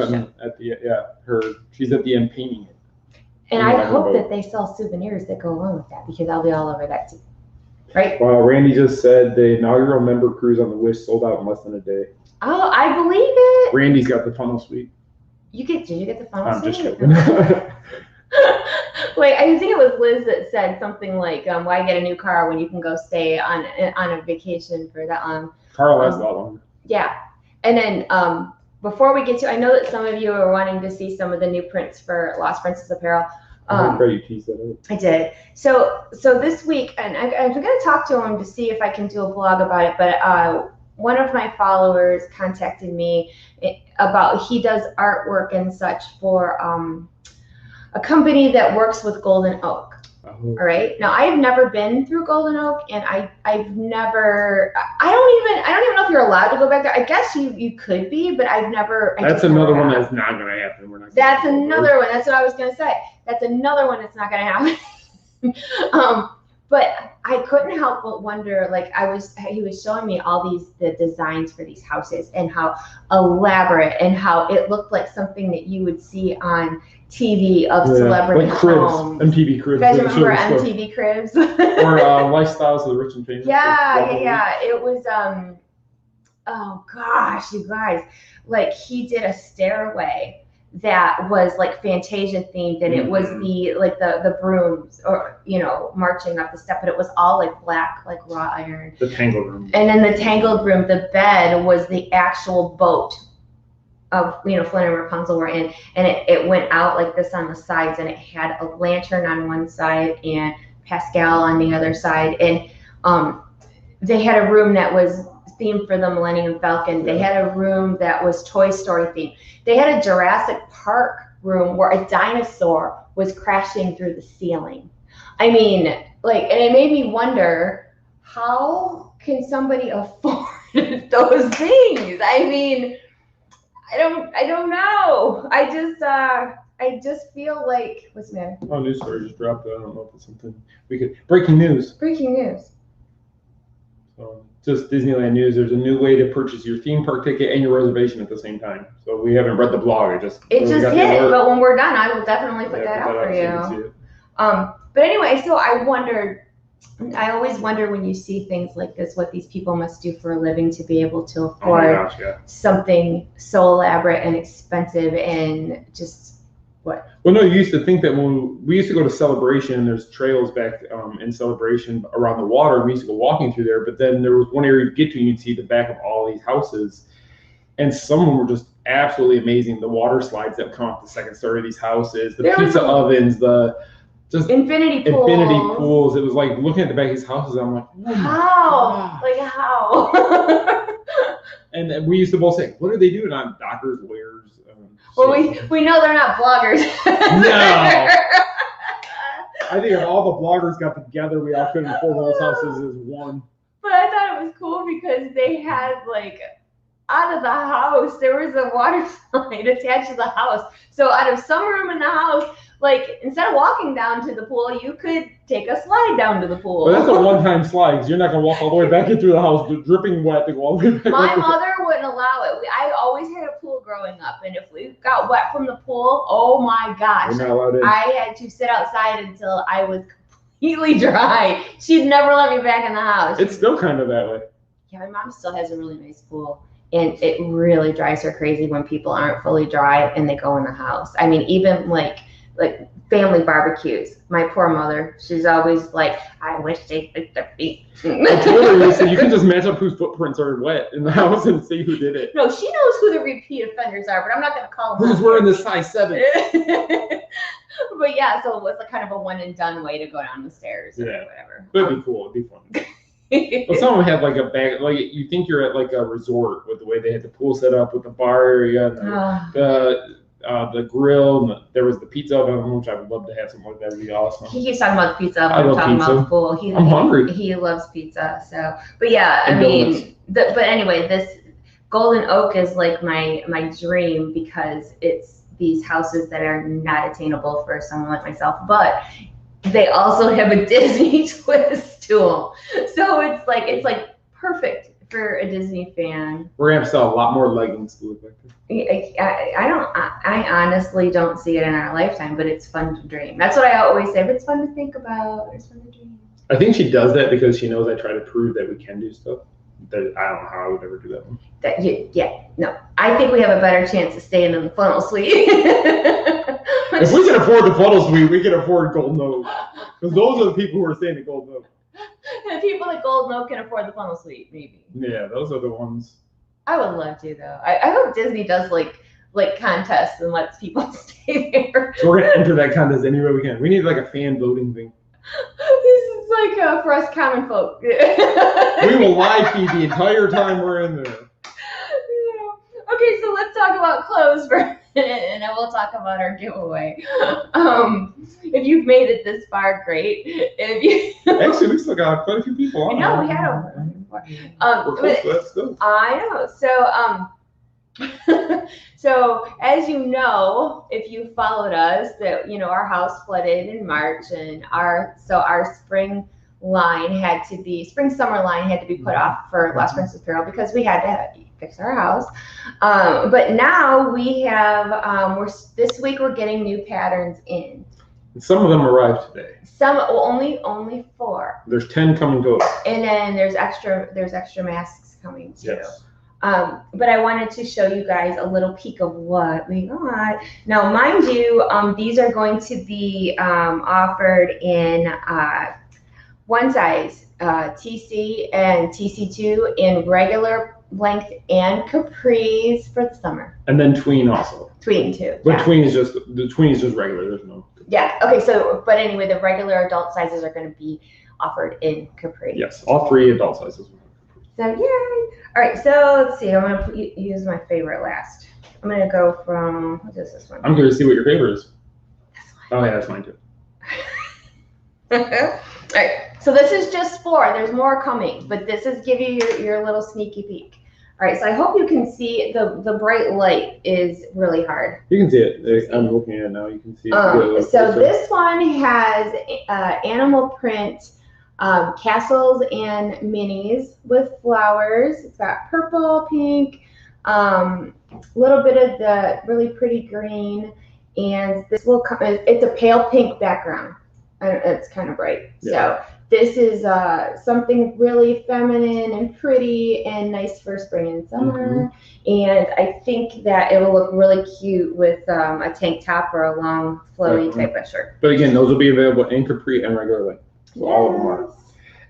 She's at the end painting it. And I hope that they sell souvenirs that go along with that, because I'll be all over that too. Right? Well, Randy just said the inaugural member cruise on the Wish sold out in less than a day. Oh, I believe it. Randy's got the funnel suite. Did you get the funnel suite? I'm just joking. Wait, I think it was Liz that said something like, why get a new car when you can go stay on a vacation for that long? Car lasts a lot longer. Yeah. And then before we get to, I know that some of you are wanting to see some of the new prints for Lost Princess apparel. You teased that out. I did. So this week, and I'm going to talk to him to see if I can do a blog about it, but one of my followers contacted me about, he does artwork and such for a company that works with Golden Oak. All right. Now, I have never been through Golden Oak, and I've never. I don't even know if you're allowed to go back there. I guess you could be, but I've never. That's another one that's not going to happen. We're not. That's another one. That's what I was going to say. That's another one that's not going to happen. But I couldn't help but wonder, like he was showing me all the designs for these houses and how elaborate and how it looked like something that you would see on TV of celebrity like Cribs, homes. MTV Cribs. You guys remember MTV Cribs? Or Lifestyles of the Rich and Famous. Yeah. It was oh gosh, you guys, like he did a stairway that was like Fantasia themed, and it was the brooms, or marching up the step, but it was all like black, like wrought iron. The tangled room. And then the tangled room, the bed was the actual boat of Flynn and Rapunzel were in, and it went out like this on the sides, and it had a lantern on one side and Pascal on the other side, and they had a room that was themed for the Millennium Falcon. They had a room that was Toy Story themed. They had a Jurassic Park room where a dinosaur was crashing through the ceiling. I mean, like, and it made me wonder, how can somebody afford those things? I mean, I don't know. I just feel like, what's the matter? Oh, news story just dropped. I don't know if it's something we could. Breaking news. So, just Disneyland news. There's a new way to purchase your theme park ticket and your reservation at the same time. So we haven't read the blog. It just hit. But when we're done, I will definitely put that out for you. But anyway, so I always wonder when you see things like this, what these people must do for a living to be able to afford something so elaborate and expensive, and just what? Well, no, you used to think that when we used to go to Celebration, there's trails back in Celebration around the water. We used to go walking through there, but then there was one area you'd get to, and you'd see the back of all these houses, and some of them were just absolutely amazing. The water slides that come off the second story of these houses, the pizza ovens, just infinity pools. It was like looking at the back of these houses. I'm like, oh how? Like how? And we used to both say, what are they doing? I'm doctors, lawyers. Well, we know they're not bloggers. No. I think if all the bloggers got together, we all couldn't afford those houses as one. But I thought it was cool because they had, like, out of the house, there was a water slide attached to the house. So out of some room in the house, like, instead of walking down to the pool, you could take a slide down to the pool. But that's a one-time slide, because you're not going to walk all the way back into the house dripping wet to go all the way back. My mother wouldn't allow it. I always had a pool growing up, and if we got wet from the pool, oh my gosh. We're not allowed in. I had to sit outside until I was completely dry. She'd never let me back in the house. It's still kind of that way. Yeah, my mom still has a really nice pool. And it really drives her crazy when people aren't fully dry and they go in the house. I mean, even like family barbecues. My poor mother, she's always like, I wish they fixed their feet. I told her, so you can just match up whose footprints are wet in the house and see who did it. No, she knows who the repeat offenders are, but I'm not going to call them. Who's wearing the size 7? But yeah, so it was a kind of a one and done way to go down the stairs or whatever. But it'd be cool. It'd be fun. Well, some of them had like a bag, like you think you're at like a resort with the way they had the pool set up with the bar area and the grill, and there was the pizza oven, which I would love to have something like that. Would be awesome. He keeps talking about the pizza oven. I love talking pizza. About the pool. I'm hungry. He loves pizza. So, but yeah, I mean, but anyway, this Golden Oak is like my dream because it's these houses that are not attainable for someone like myself, but they also have a Disney twist to them. So it's like perfect for a Disney fan. We're gonna have to sell a lot more leggings to look like this. I honestly don't see it in our lifetime, but it's fun to dream. That's what I always say. But it's fun to think about. It's fun to dream. I think she does that because she knows I try to prove that we can do stuff. I don't know how I would ever do that one. No. I think we have a better chance of staying in the funnel suite. If we can afford the funnel suite, we can afford Golden Oak. Because those are the people who are staying at Golden Oak. The people at Golden Oak can afford the funnel suite, maybe. Yeah, those are the ones. I would love to, though. I hope Disney does like contests and lets people stay there. So we're gonna enter that contest any way we can. We need like a fan voting thing. This is like for us common folk. We will live feed the entire time we're in there. Yeah. Okay, so let's talk about clothes for a minute, and then we'll talk about our giveaway. If you've made it this far, great. If you Actually, we still got quite a few people on. I know, we had over. We're close to that still. I know. So as you know, if you followed us, that our house flooded in March, and our spring line had to be, spring-summer line had to be put off for Lost Princess Apparel because we had to fix our house. But now we have, this week we're getting new patterns in. Some of them arrived today. Some, only 4. There's 10 coming total. And then there's extra masks coming too. Yes. But I wanted to show you guys a little peek of what we got. Now, mind you, these are going to be offered in one size, TC and TC2 in regular length and capris for the summer. And then tween also. Tween too. But yeah. tween is just regular. There's no. Yeah. Okay. So, but anyway, the regular adult sizes are going to be offered in capri. Yes, all 3 adult sizes. So yay! All right. So let's see. I'm going to use my favorite last. I'm going to go from, what is this one? I'm curious to see what your favorite is. Oh yeah, that's mine too. All right. So this is just 4. There's more coming, but this is give you your little sneaky peek. All right, so I hope you can see the bright light is really hard. You can see it. I'm looking at it now. You can see it. So this one has animal print castles and minis with flowers. It's got purple, pink, little bit of the really pretty green, and this will come. It's a pale pink background. It's kind of bright. Yeah. So this is something really feminine and pretty and nice for spring and summer. And I think that it will look really cute with a tank top or a long flowy type of shirt. But again, those will be available in capri and regular length. So all of them are.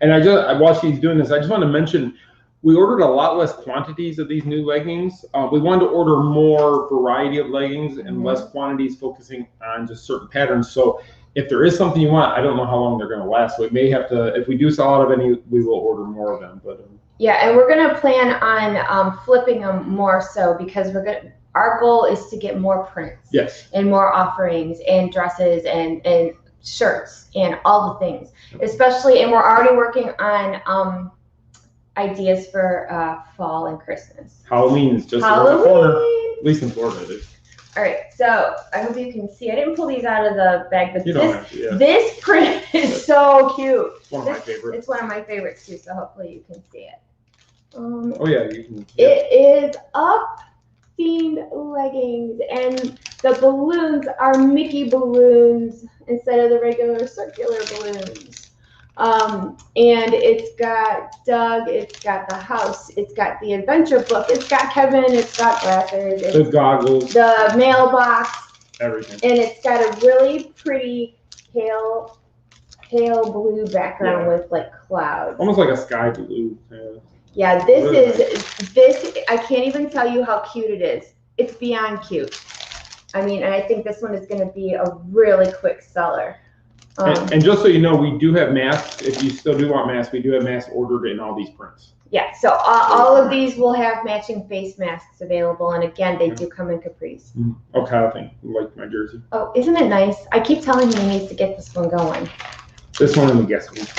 And I watched he's doing this. I just want to mention, we ordered a lot less quantities of these new leggings. We wanted to order more variety of leggings and less quantities focusing on just certain patterns. So if there is something you want, I don't know how long they're going to last. So we may have to, if we do sell out of any, we will order more of them. But yeah, and we're going to plan on flipping them more so because our goal is to get more prints. Yes. And more offerings and dresses and shirts and all the things, especially, and we're already working on ideas for fall and Christmas. Halloween is just around the corner, at least in Florida. It is. All right, so I hope you can see. I didn't pull these out of the bag, but this this print is so cute. It's one of my favorites. It's one of my favorites too, so hopefully you can see it. Oh yeah, you can. It is up themed leggings, and the balloons are Mickey balloons instead of the regular circular balloons. And it's got Doug, it's got the house, it's got the adventure book, it's got Kevin, it's got glasses, the goggles, the mailbox, everything. And it's got a really pretty pale blue background with like clouds. Almost like a sky blue. Yeah, this I can't even tell you how cute it is. It's beyond cute. I mean, and I think this one is going to be a really quick seller. And just so you know, we do have masks. If you still do want masks, we do have masks ordered in all these prints. Yeah, so all of these will have matching face masks available, and again, they do come in capris. Oh, Kyle, thank you. Like my jersey. Oh, isn't it nice? I keep telling him he needs to get this one going. This one in the guest week.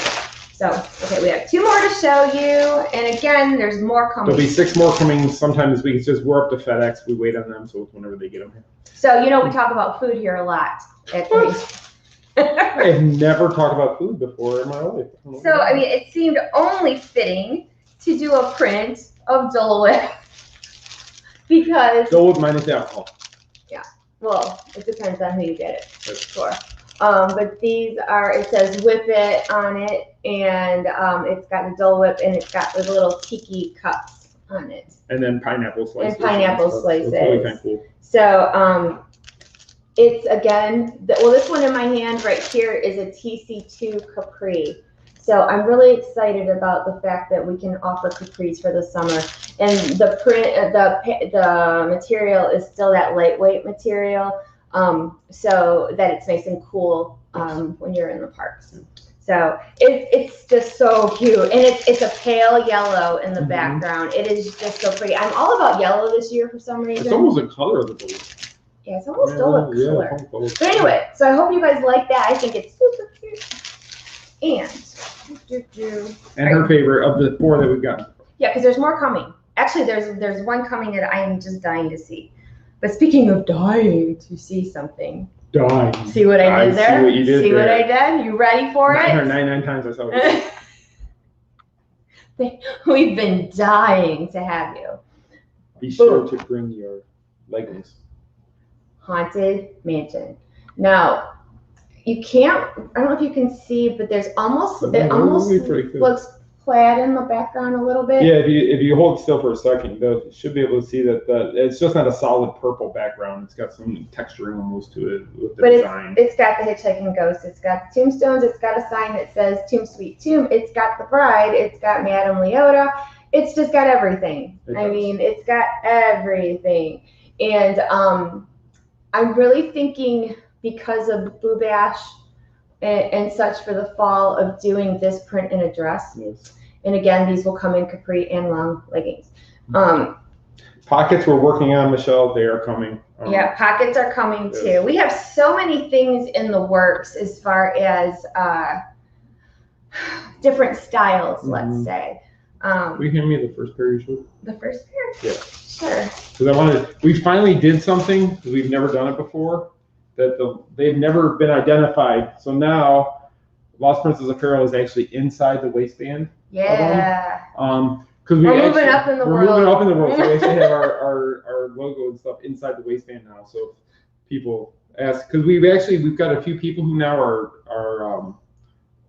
So, okay, we have 2 more to show you, and again, there's more coming. There'll be 6 more coming sometime this week. It's just we're up to FedEx. We wait on them, so it's whenever they get them here. So, you know, we talk about food here a lot at Grace. I have never talked about food before in my life. So, I mean, it seemed only fitting to do a print of Dole Whip because Dole Whip minus alcohol. Yeah, well, it depends on who you get it for. But these are, it says Whip It on it, and it's got the Dole Whip, and it's got the little tiki cups on it. And then pineapple slices. And pineapple slices. That's really kind of cool. So, it's again, this one in my hand right here is a TC2 Capri. So I'm really excited about the fact that we can offer capris for the summer, and the print, the material is still that lightweight material, so that it's nice and cool when you're in the parks. So it's just so cute, and it's a pale yellow in the background. It is just so pretty. I'm all about yellow this year for some reason. It's almost the color of the blue. Yeah, it's almost still a color. But anyway, so I hope you guys like that. I think it's super cute. And her favorite of the 4 that we've gotten. Yeah, because there's more coming. Actually, there's one coming that I am just dying to see. But speaking of dying to see something, dying. See what I did there? See what you did See there. what I did? You ready for it? 999 times I saw what you did. We've been dying to have you. Be sure to bring your leggings. Haunted Mansion. Now, you can't, I don't know if you can see, but there's almost, it almost looks plaid in the background a little bit. Yeah, if you hold still for a second, you should be able to see that it's just not a solid purple background. It's got some texturing almost to it with the design. It's got the Hitchhiking Ghost. It's got tombstones. It's got a sign that says Tomb Sweet Tomb. It's got the bride. It's got Madame Leota. It's just got everything. I mean, it's got everything. And I'm really thinking, because of Boo Bash and such for the fall, of doing this print in a dress. Yes. And again, these will come in capri and long leggings. Pockets we're working on, Michelle. They are coming. Yeah, pockets are coming too. We have so many things in the works as far as different styles, let's say. Will you hand me the first pair you showed? The first pair? Yeah. Sure. Because we finally did something, because we've never done it before, that they've never been identified. So now, Lost Princess Apparel is actually inside the waistband. Yeah. Because we're moving up in the world. We're moving up in the world. So we actually have our logo and stuff inside the waistband now. So if people ask, because we've got a few people who now are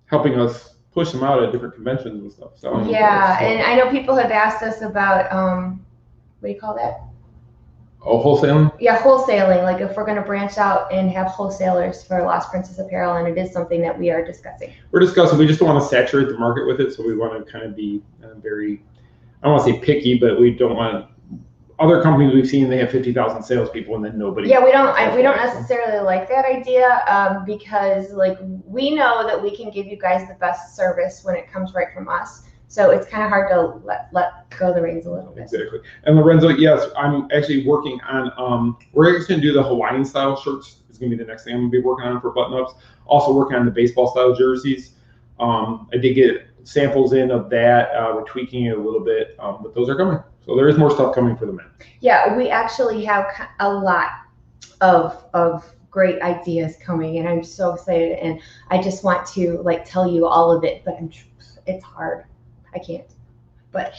helping us push them out at different conventions and stuff. So and I know people have asked us about what do you call that? Oh, wholesaling? Yeah, wholesaling. Like if we're going to branch out and have wholesalers for Lost Princess Apparel, and it is something that we are discussing. We're discussing. We just don't want to saturate the market with it, so we want to kind of be very, I don't want to say picky, but we don't want other companies we've seen, they have 50,000 salespeople and then nobody. Yeah, we don't necessarily like that idea because like we know that we can give you guys the best service when it comes right from us. So it's kind of hard to let go the reins a little bit. Exactly. And Lorenzo, yes, I'm actually working on, we're actually going to do the Hawaiian style shirts. It's going to be the next thing I'm going to be working on for button-ups. Also working on the baseball style jerseys. I did get samples in of that. We're tweaking it a little bit, but those are coming. So there is more stuff coming for the men. Yeah, we actually have a lot of great ideas coming, and I'm so excited. And I just want to like tell you all of it, but it's hard. I can't. But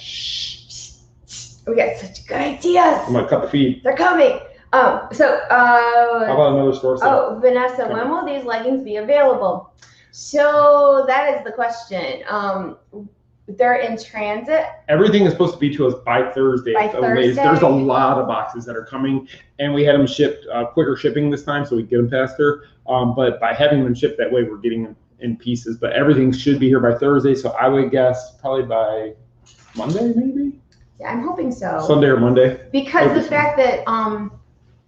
we got such good ideas. I'm gonna cut the feed. They're coming. How about another store sale? Oh, Vanessa, when will these leggings be available? So that is the question. They're in transit. Everything is supposed to be to us by Thursday. There's a lot of boxes that are coming, and we had them shipped quicker shipping this time, so we get them faster. But by having them shipped that way, we're getting them in pieces. But everything should be here by Thursday, so I would guess probably by Monday, maybe. Yeah, I'm hoping so. Sunday or Monday. Because the fact that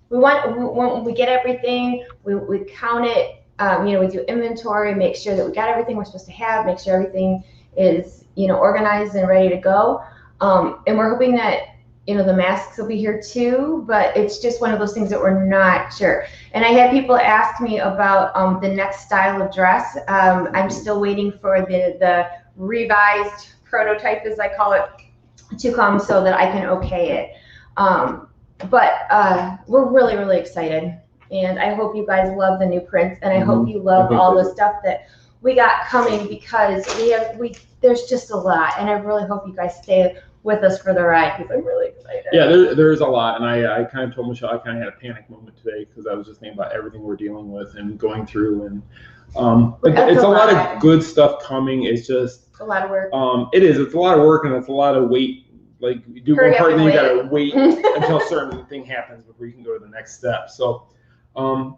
when we get everything, we count it. We do inventory, make sure that we got everything we're supposed to have, make sure everything is organized and ready to go. And we're hoping that the masks will be here too, but it's just one of those things that we're not sure. And I had people ask me about the next style of dress. I'm still waiting for the revised prototype, as I call it, to come so that I can okay it. But we're really, really excited. And I hope you guys love the new prints, and I hope you love all the stuff that we got coming, because there's just a lot, and I really hope you guys stay with us for the ride, because I'm really excited. Yeah, there's a lot, and I kind of told Michelle I kind of had a panic moment today, because I was just thinking about everything we're dealing with and going through, and it's a lot of good stuff coming. It's just a lot of work. It is. It's a lot of work, and it's a lot of wait. Like you do one part, and then you gotta wait until a certain thing happens before you can go to the next step. So.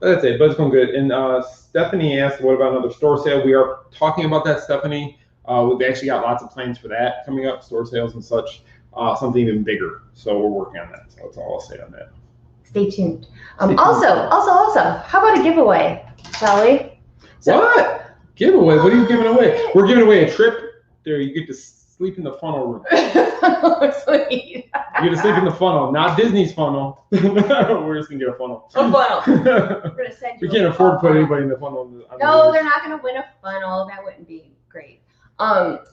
That's it, but it's going good. And Stephanie asked, what about another store sale? We are talking about that, Stephanie. We've actually got lots of plans for that coming up, store sales and such, something even bigger. So we're working on that. So that's all I'll say on that. Stay tuned. Also, how about a giveaway, shall we? What? Giveaway? What are you giving away? We're giving away a trip. There, you get to sleep in the funnel room. Sweet. You get to sleep in the funnel, not Disney's funnel. We're just gonna get a funnel. A funnel. We're gonna send you. We can't afford to put anybody in the funnel. No, they're not gonna win a funnel. That wouldn't be great.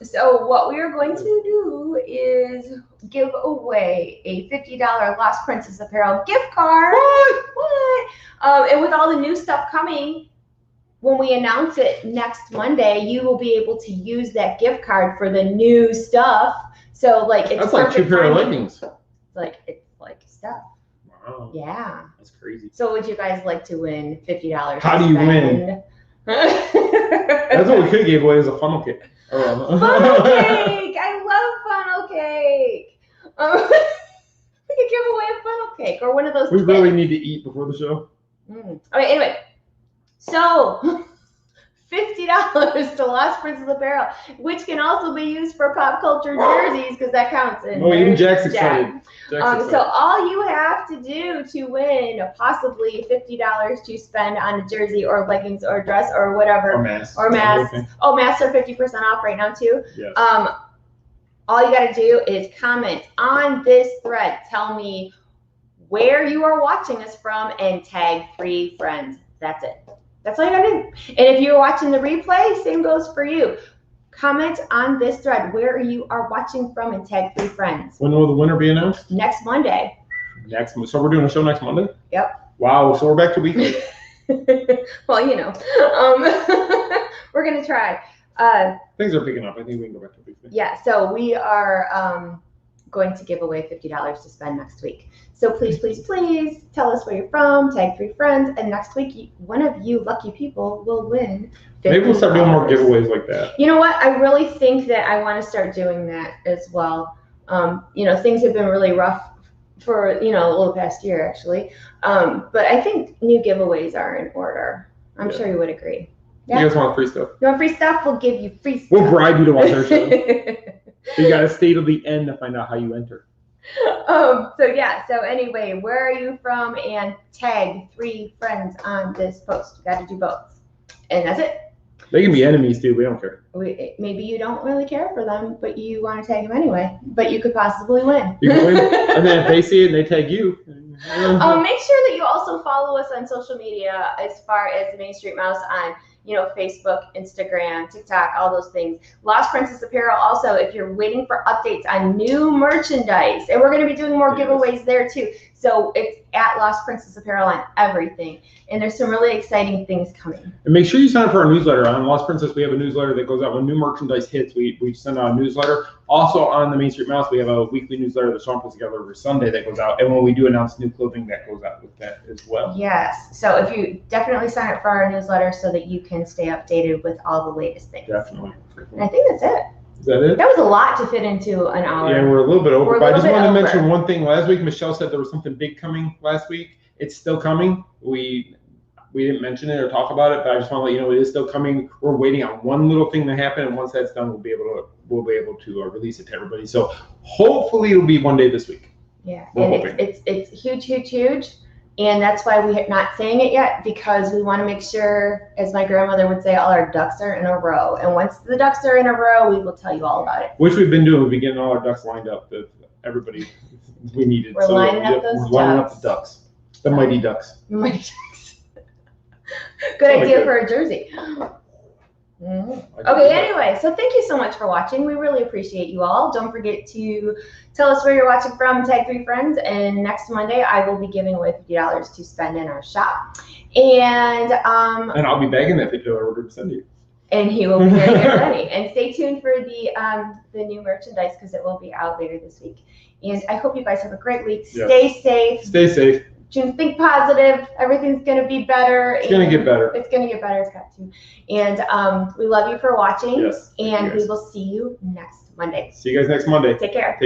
So what we are going to do is give away a $50 Lost Princess Apparel gift card. What? And with all the new stuff coming, when we announce it next Monday, you will be able to use that gift card for the new stuff. So like it's that's like 2 pair of leggings. It's like stuff. Wow. Yeah. That's crazy. So would you guys like to win $50? How do you win? That's what we could give away as a funnel cake. Funnel cake! I love funnel cake. We could give away a funnel cake or one of those. We really need to eat before the show. Okay, anyway. So $50 to Lost Princess Apparel, which can also be used for pop culture jerseys because that counts. Even Jack's excited. So all you have to do to win possibly $50 to spend on a jersey or leggings or dress or whatever. Or masks. Oh, masks are 50% off right now too. Yes. All you got to do is comment on this thread. Tell me where you are watching us from and tag 3 friends. That's it. That's all you gotta do. And if you're watching the replay, same goes for you. Comment on this thread where you are watching from and tag 3 friends. When will the winner be announced? Next Monday. So we're doing a show next Monday? Yep. Wow, so we're back to weekly. Well, we're gonna try. Things are picking up. I think we can go back to weekly. Yeah, so we are going to give away $50 to spend next week. So please, please, please tell us where you're from, tag 3 friends, and next week one of you lucky people will win $50. Maybe we'll start doing more giveaways like that. You know what? I really think that I want to start doing that as well. Things have been really rough for, a little past year actually. But I think new giveaways are in order. I'm sure you would agree. Yeah? You guys want free stuff? You want free stuff? We'll give you free stuff. We'll bribe you to watch our show. You got to stay till the end to find out how you enter. So anyway, where are you from? And tag 3 friends on this post. You got to do both. And that's it. They can be enemies too. We don't care. Maybe you don't really care for them, but you want to tag them anyway. But you could possibly win. You can win. And then if they see it and they tag you. Make sure that you also follow us on social media as far as the Main Street Mouse on Facebook, Instagram, TikTok, all those things. Lost Princess Apparel also, if you're waiting for updates on new merchandise, and we're going to be doing more giveaways there too. So it's at Lost Princess Apparel on everything. And there's some really exciting things coming. And make sure you sign up for our newsletter. On Lost Princess, we have a newsletter that goes out when new merchandise hits. We send out a newsletter. Also on the Main Street Mouse, we have a weekly newsletter that Sean puts together every Sunday that goes out. And when we do announce new clothing, that goes out with that as well. Yes. So if you definitely sign up for our newsletter so that you can stay updated with all the latest things. Definitely. And I think that's it. Is that it? That was a lot to fit into an hour. Yeah, we're a little bit over. But I just wanted to mention one thing. Last week, Michelle said there was something big coming last week. It's still coming. We didn't mention it or talk about it, but I just want to let you know it is still coming. We're waiting on one little thing to happen, and once that's done, we'll be able to release it to everybody. So hopefully it'll be one day this week. Yeah, it's huge, huge, huge. And that's why we're not saying it yet, because we want to make sure, as my grandmother would say, all our ducks are in a row. And once the ducks are in a row, we will tell you all about it. Which we've been doing. We've been getting all our ducks lined up that everybody we needed. We're lining up those ducks. We're lining up the ducks. The mighty ducks. Mighty ducks. Good idea for a jersey. Okay, anyway, so thank you so much for watching. We really appreciate you all. Don't forget to tell us where you're watching from, tag 3 friends, and next Monday I will be giving away $50 to spend in our shop. And I'll be bagging that $50 order to send you. And he will be here to get ready. And stay tuned for the new merchandise because it will be out later this week. And I hope you guys have a great week. Yeah. Stay safe. Stay safe. Think positive. Everything's going to be better. It's going to get better. It's going to get better. It's got to. And we love you for watching. Yes. And we will see you next Monday. See you guys next Monday. Take care.